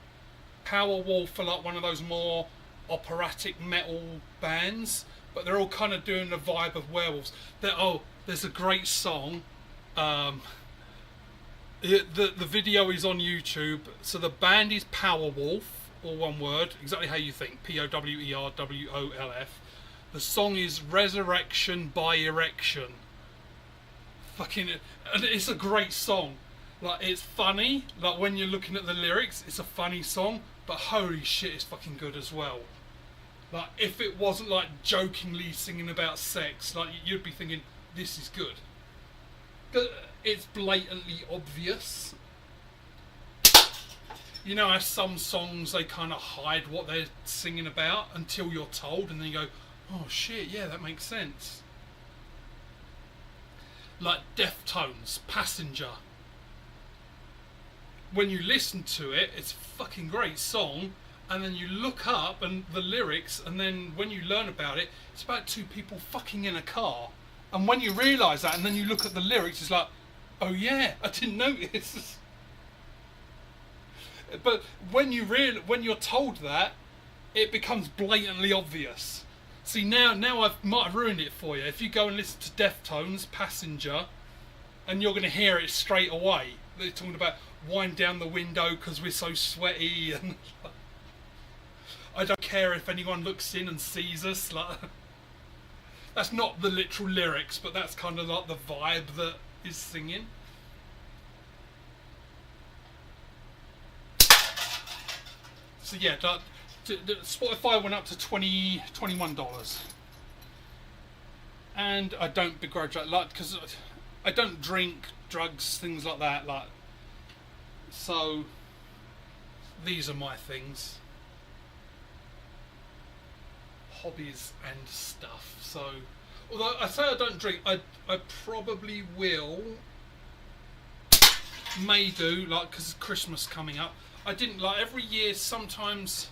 Powerwolf are like one of those more operatic metal bands, but they're all kind of doing the vibe of werewolves. There's a great song. The video is on YouTube. So the band is Powerwolf, all one word, exactly how you think. Powerwolf. The song is Resurrection by Erection. Fucking, and it's a great song. Like, it's funny. Like, when you're looking at the lyrics, it's a funny song, but holy shit, it's fucking good as well. Like, if it wasn't like jokingly singing about sex, like, you'd be thinking, this is good. It's blatantly obvious. You know how some songs, they kind of hide what they're singing about until you're told, and then you go, oh shit, yeah, that makes sense. Like Deftones, Passenger. When you listen to it, it's a fucking great song, and then you look up and the lyrics, and then when you learn about it, it's about two people fucking in a car. And when you realise that, and then you look at the lyrics, it's like, oh yeah, I didn't notice. But when you're told that, it becomes blatantly obvious. See, now I might have ruined it for you. If you go and listen to Deftones, Passenger, and you're going to hear it straight away. They're talking about wind down the window because we're so sweaty, and I don't care if anyone looks in and sees us. Like, that's not the literal lyrics, but that's kind of like the vibe that is singing. So yeah, Spotify went up to $21, and I don't begrudge that, like, because I don't drink, drugs, things like that, like, so these are my things, hobbies and stuff. So although I say I don't drink, I probably may do, like, because Christmas coming up. I didn't, like, every year sometimes,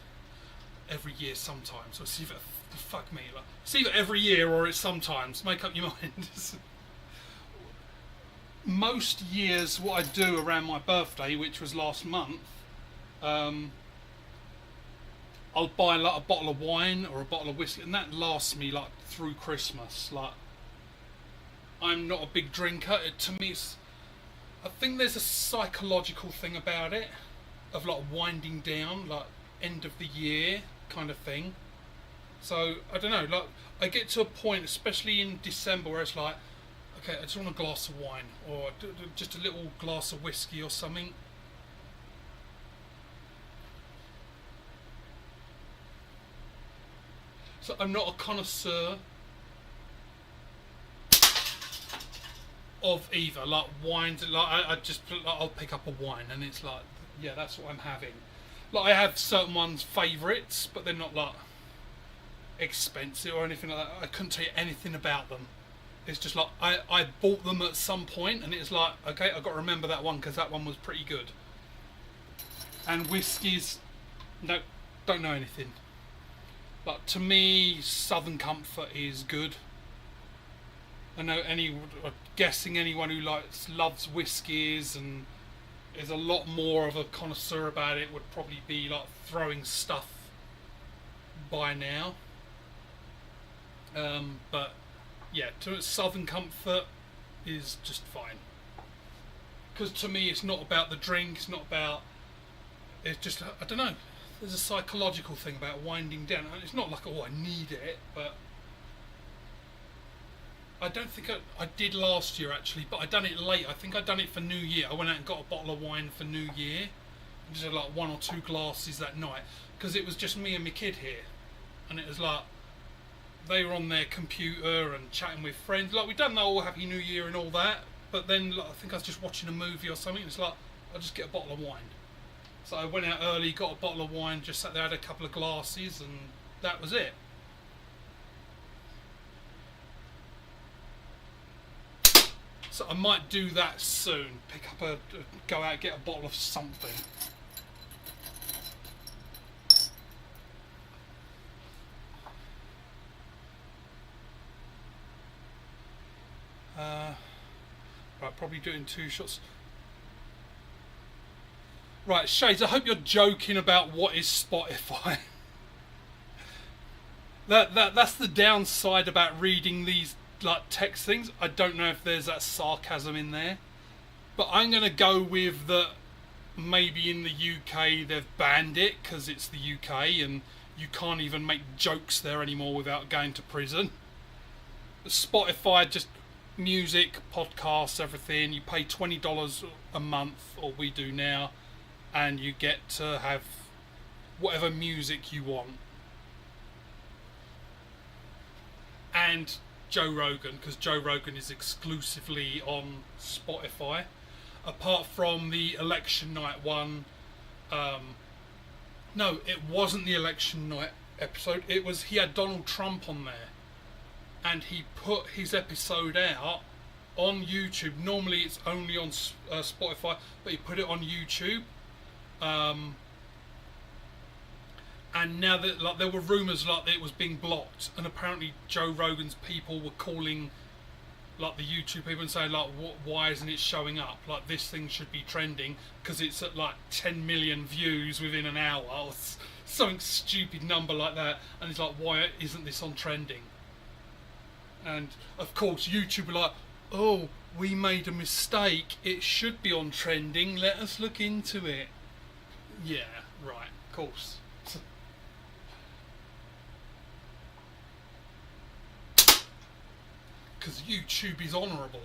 or it's either, fuck me, like, it's either every year or it's sometimes, make up your mind. most years what I do around my birthday, which was last month, um, I'll buy like a bottle of wine or a bottle of whiskey, and that lasts me like through Christmas. Like, I'm not a big drinker. To me, I think there's a psychological thing about it, of like winding down, like end of the year kind of thing. So I don't know. Like, I get to a point, especially in December, where it's like, okay, I just want a glass of wine or just a little glass of whiskey or something. So I'm not a connoisseur of either, like wines. Like I just like, I'll pick up a wine and it's like, yeah, that's what I'm having. Like, I have certain ones favourites, but they're not like expensive or anything like that. I couldn't tell you anything about them. It's just like I bought them at some point, and it's like, okay, I've got to remember that one because that one was pretty good. And whiskies, no, don't know anything. But to me, Southern Comfort is good. I know guessing anyone who loves whiskies and is a lot more of a connoisseur about it would probably be like throwing stuff by now. But yeah, to Southern Comfort is just fine. Because to me, it's not about the drink. It's not about. It's just, I don't know. There's a psychological thing about winding down. It's not like, oh, I need it, but I don't think I did last year actually, but I done it late. I think I done it for New Year. I went out and got a bottle of wine for New Year. I just had like 1 or 2 glasses that night because it was just me and my kid here, and it was like they were on their computer and chatting with friends. Like, we done the whole Happy New Year and all that, but then like, I think I was just watching a movie or something. It's like, I'll just get a bottle of wine. So I went out early, got a bottle of wine, just sat there, had a couple of glasses, and that was it. So I might do that soon. Go out, get a bottle of something. Right, probably doing 2 shots. Right, Shades, I hope you're joking about what is Spotify. That's the downside about reading these like text things. I don't know if there's that sarcasm in there, but I'm gonna go with that. Maybe in the UK they've banned it because it's the UK and you can't even make jokes there anymore without going to prison. Spotify, just music, podcasts, everything. You pay $20 a month, or we do now, and you get to have whatever music you want. And Joe Rogan, because Joe Rogan is exclusively on Spotify. Apart from the election night one. No, it wasn't the election night episode. It was, he had Donald Trump on there, and he put his episode out on YouTube. Normally it's only on Spotify, but he put it on YouTube. And now that like there were rumours like that it was being blocked, and apparently Joe Rogan's people were calling like the YouTube people and saying like, why isn't it showing up? Like, this thing should be trending because it's at like 10 million views within an hour or something stupid number like that. And it's like, why isn't this on trending? And of course YouTube were like, oh, we made a mistake. It should be on trending. Let us look into it. Yeah, right, of course. Because YouTube is honourable.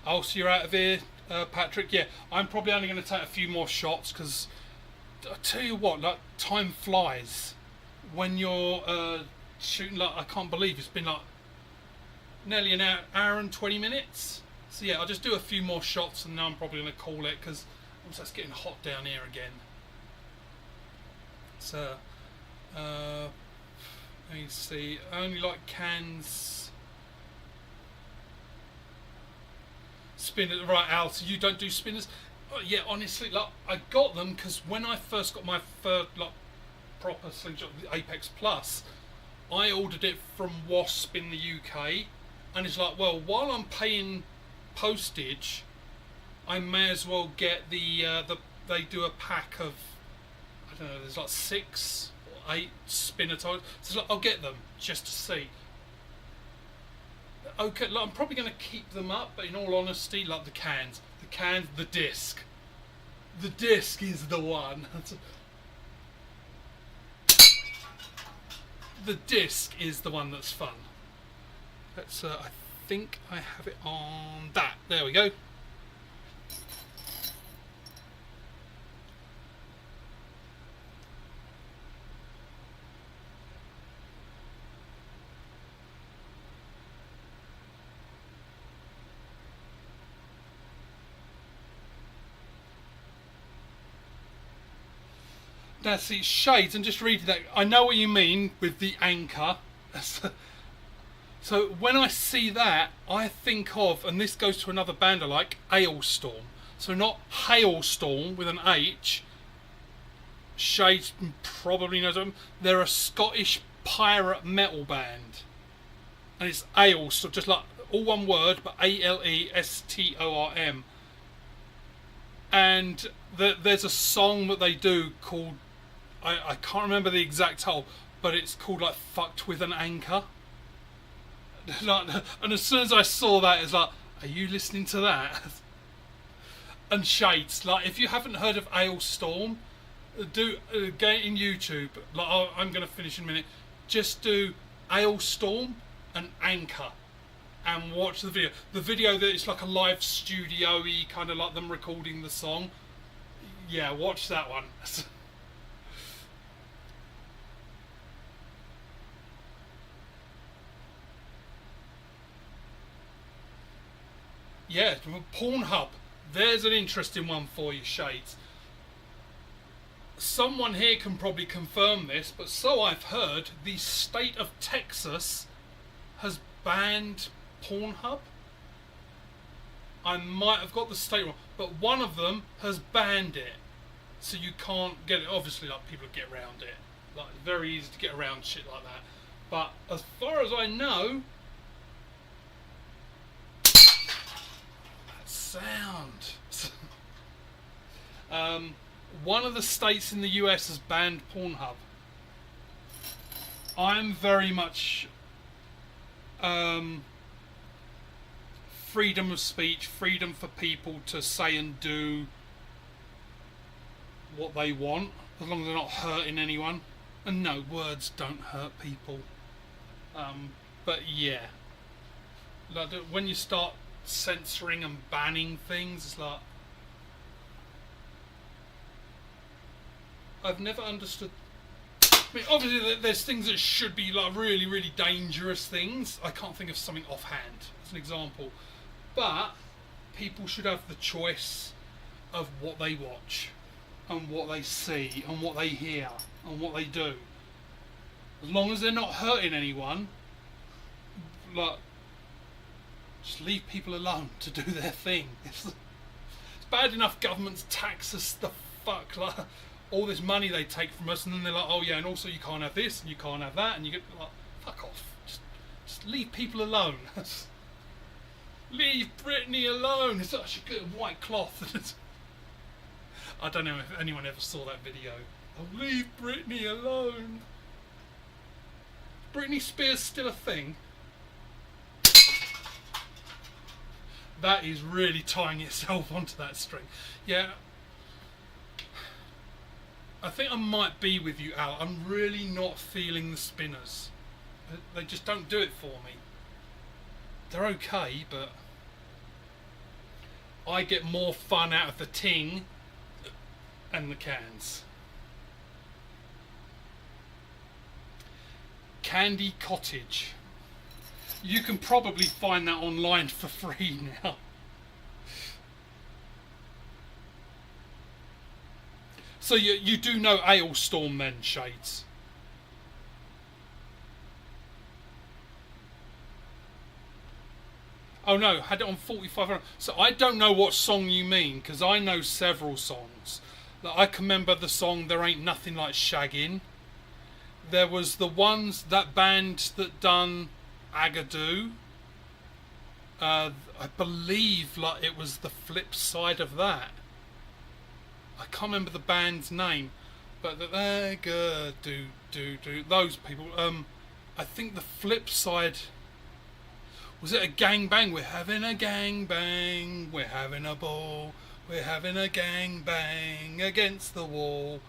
Oh, so you're out of here, Patrick? Yeah, I'm probably only going to take a few more shots because I tell you what, like, time flies when you're shooting. Like, I can't believe it's been like nearly an hour and 20 minutes. So yeah, I'll just do a few more shots and now I'm probably going to call it because it's getting hot down here again. So, let me see. I only like cans. Spinners, right, Al? So you don't do spinners? Yeah, honestly, like I got them because when I first got my first like proper slingshot, the Apex Plus, I ordered it from Wasp in the UK, and it's like, well, while I'm paying postage, I may as well get the they do a pack of, I don't know, there's like 6 or 8 spinner tires. So it's like I'll get them just to see. Okay, like, I'm probably going to keep them up, but in all honesty, like the disc. The disc is the one. The disc is the one that's fun. Let's. I think I have it on that. There we go. Now see shades and just reading that. I know what you mean with the anchor. So when I see that, I think of, and this goes to another band I like, Ailstorm. So not Hailstorm with an H. Shades probably knows them. They're a Scottish pirate metal band, and it's Ailstorm, just like all one word, but Alestorm. And there's a song that they do called, I can't remember the exact title, but it's called like "Fucked with an Anchor." And as soon as I saw that, it's like, are you listening to that? And Shades, like, if you haven't heard of Ailstorm, do get in YouTube. Like, I'm going to finish in a minute. Just do Ailstorm and Anchor, and watch the video. The video that it's like a live studio-y, kind of like them recording the song. Yeah, watch that one. Yeah, Pornhub. There's an interesting one for you, Shades. Someone here can probably confirm this, but so I've heard, the state of Texas has banned Pornhub. I might have got the state wrong, but one of them has banned it. So you can't get it. Obviously, like, people get around it. Like, it's very easy to get around shit like that. But as far as I know, sound. One of the states in the US has banned Pornhub. I'm very much freedom of speech, freedom for people to say and do what they want, as long as they're not hurting anyone. And no, words don't hurt people. But yeah, like, when you start censoring and banning things, it's like, I've never understood. I mean, obviously there's things that should be like really, really dangerous things. I can't think of something offhand as an example, but people should have the choice of what they watch and what they see and what they hear and what they do, as long as they're not hurting anyone. Like, just leave people alone to do their thing. It's bad enough governments tax us the fuck, like, all this money they take from us, and then they're like, oh yeah, and also you can't have this and you can't have that, and you get like, fuck off. Just leave people alone. Leave Britney alone. It's such a good white cloth. I don't know if anyone ever saw that video. Oh, leave Britney alone. Britney Spears still a thing? That is really tying itself onto that string. Yeah. I think I might be with you, Al. I'm really not feeling the spinners. They just don't do it for me. They're okay, but I get more fun out of the ting and the cans. Candy Cottage. You can probably find that online for free now. So you do know Ailstorm then, Shades? Oh no, had it on 4500. So I don't know what song you mean, because I know several songs. Like, I can remember the song "There Ain't Nothing Like Shaggin'." There was the ones, that band that done Agadoo. I believe like it was the flip side of that. I can't remember the band's name, but the Agadoo, those people. I think the flip side, was it a gang bang? We're having a gang bang, we're having a ball, we're having a gang bang against the wall.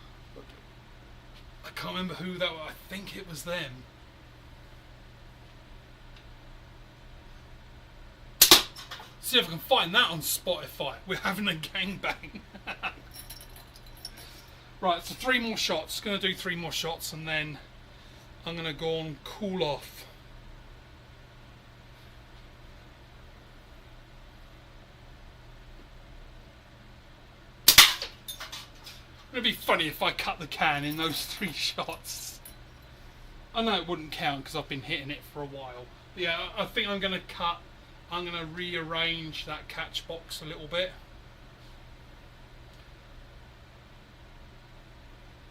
I can't remember who that was. I think it was them. See if I can find that on Spotify. We're having a gangbang. Right, so 3 more shots. Going to do 3 more shots and then I'm going to go on cool off. It'd be funny if I cut the can in those 3 shots. I know it wouldn't count because I've been hitting it for a while. But yeah, I think I'm going to cut. I'm going to rearrange that catch box a little bit.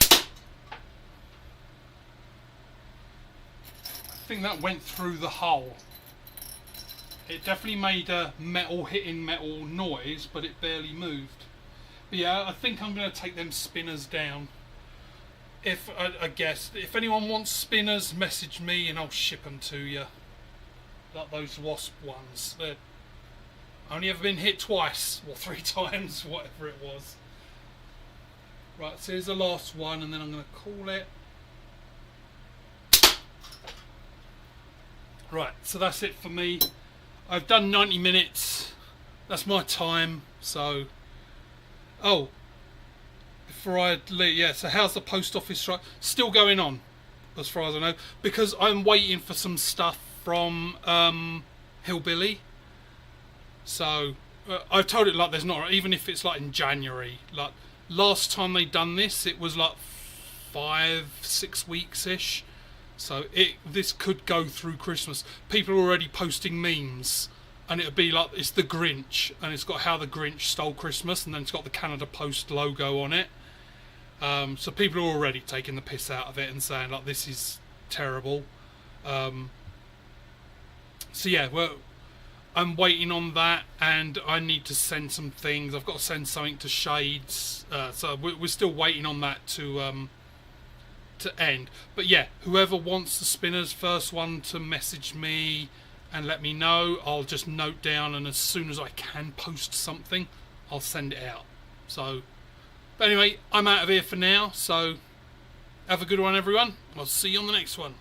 I think that went through the hole. It definitely made a metal hitting metal noise, but it barely moved. But yeah, I think I'm going to take them spinners down. If I guess if anyone wants spinners, message me and I'll ship them to you. Like those wasp ones. They're only ever been hit twice, or 3 times, whatever it was. Right, so here's the last one, and then I'm going to call it. Right, so that's it for me. I've done 90 minutes. That's my time. So, oh, before I leave, yeah. So how's the post office strike? Still going on, as far as I know, because I'm waiting for some stuff from Hillbilly. So I've told it like there's not, even if it's like in January. Like last time they done this, it was like 5-6 weeks ish. So this could go through Christmas. People are already posting memes, and it'll be like it's the Grinch, and it's got how the Grinch stole Christmas, and then it's got the Canada Post logo on it. So people are already taking the piss out of it and saying like this is terrible. So yeah, well, I'm waiting on that, and I need to send some things. I've got to send something to Shades, so we're still waiting on that to end. But yeah, whoever wants the spinners, first one to message me and let me know. I'll just note down, and as soon as I can post something, I'll send it out. So, but anyway, I'm out of here for now. So have a good one, everyone. I'll see you on the next one.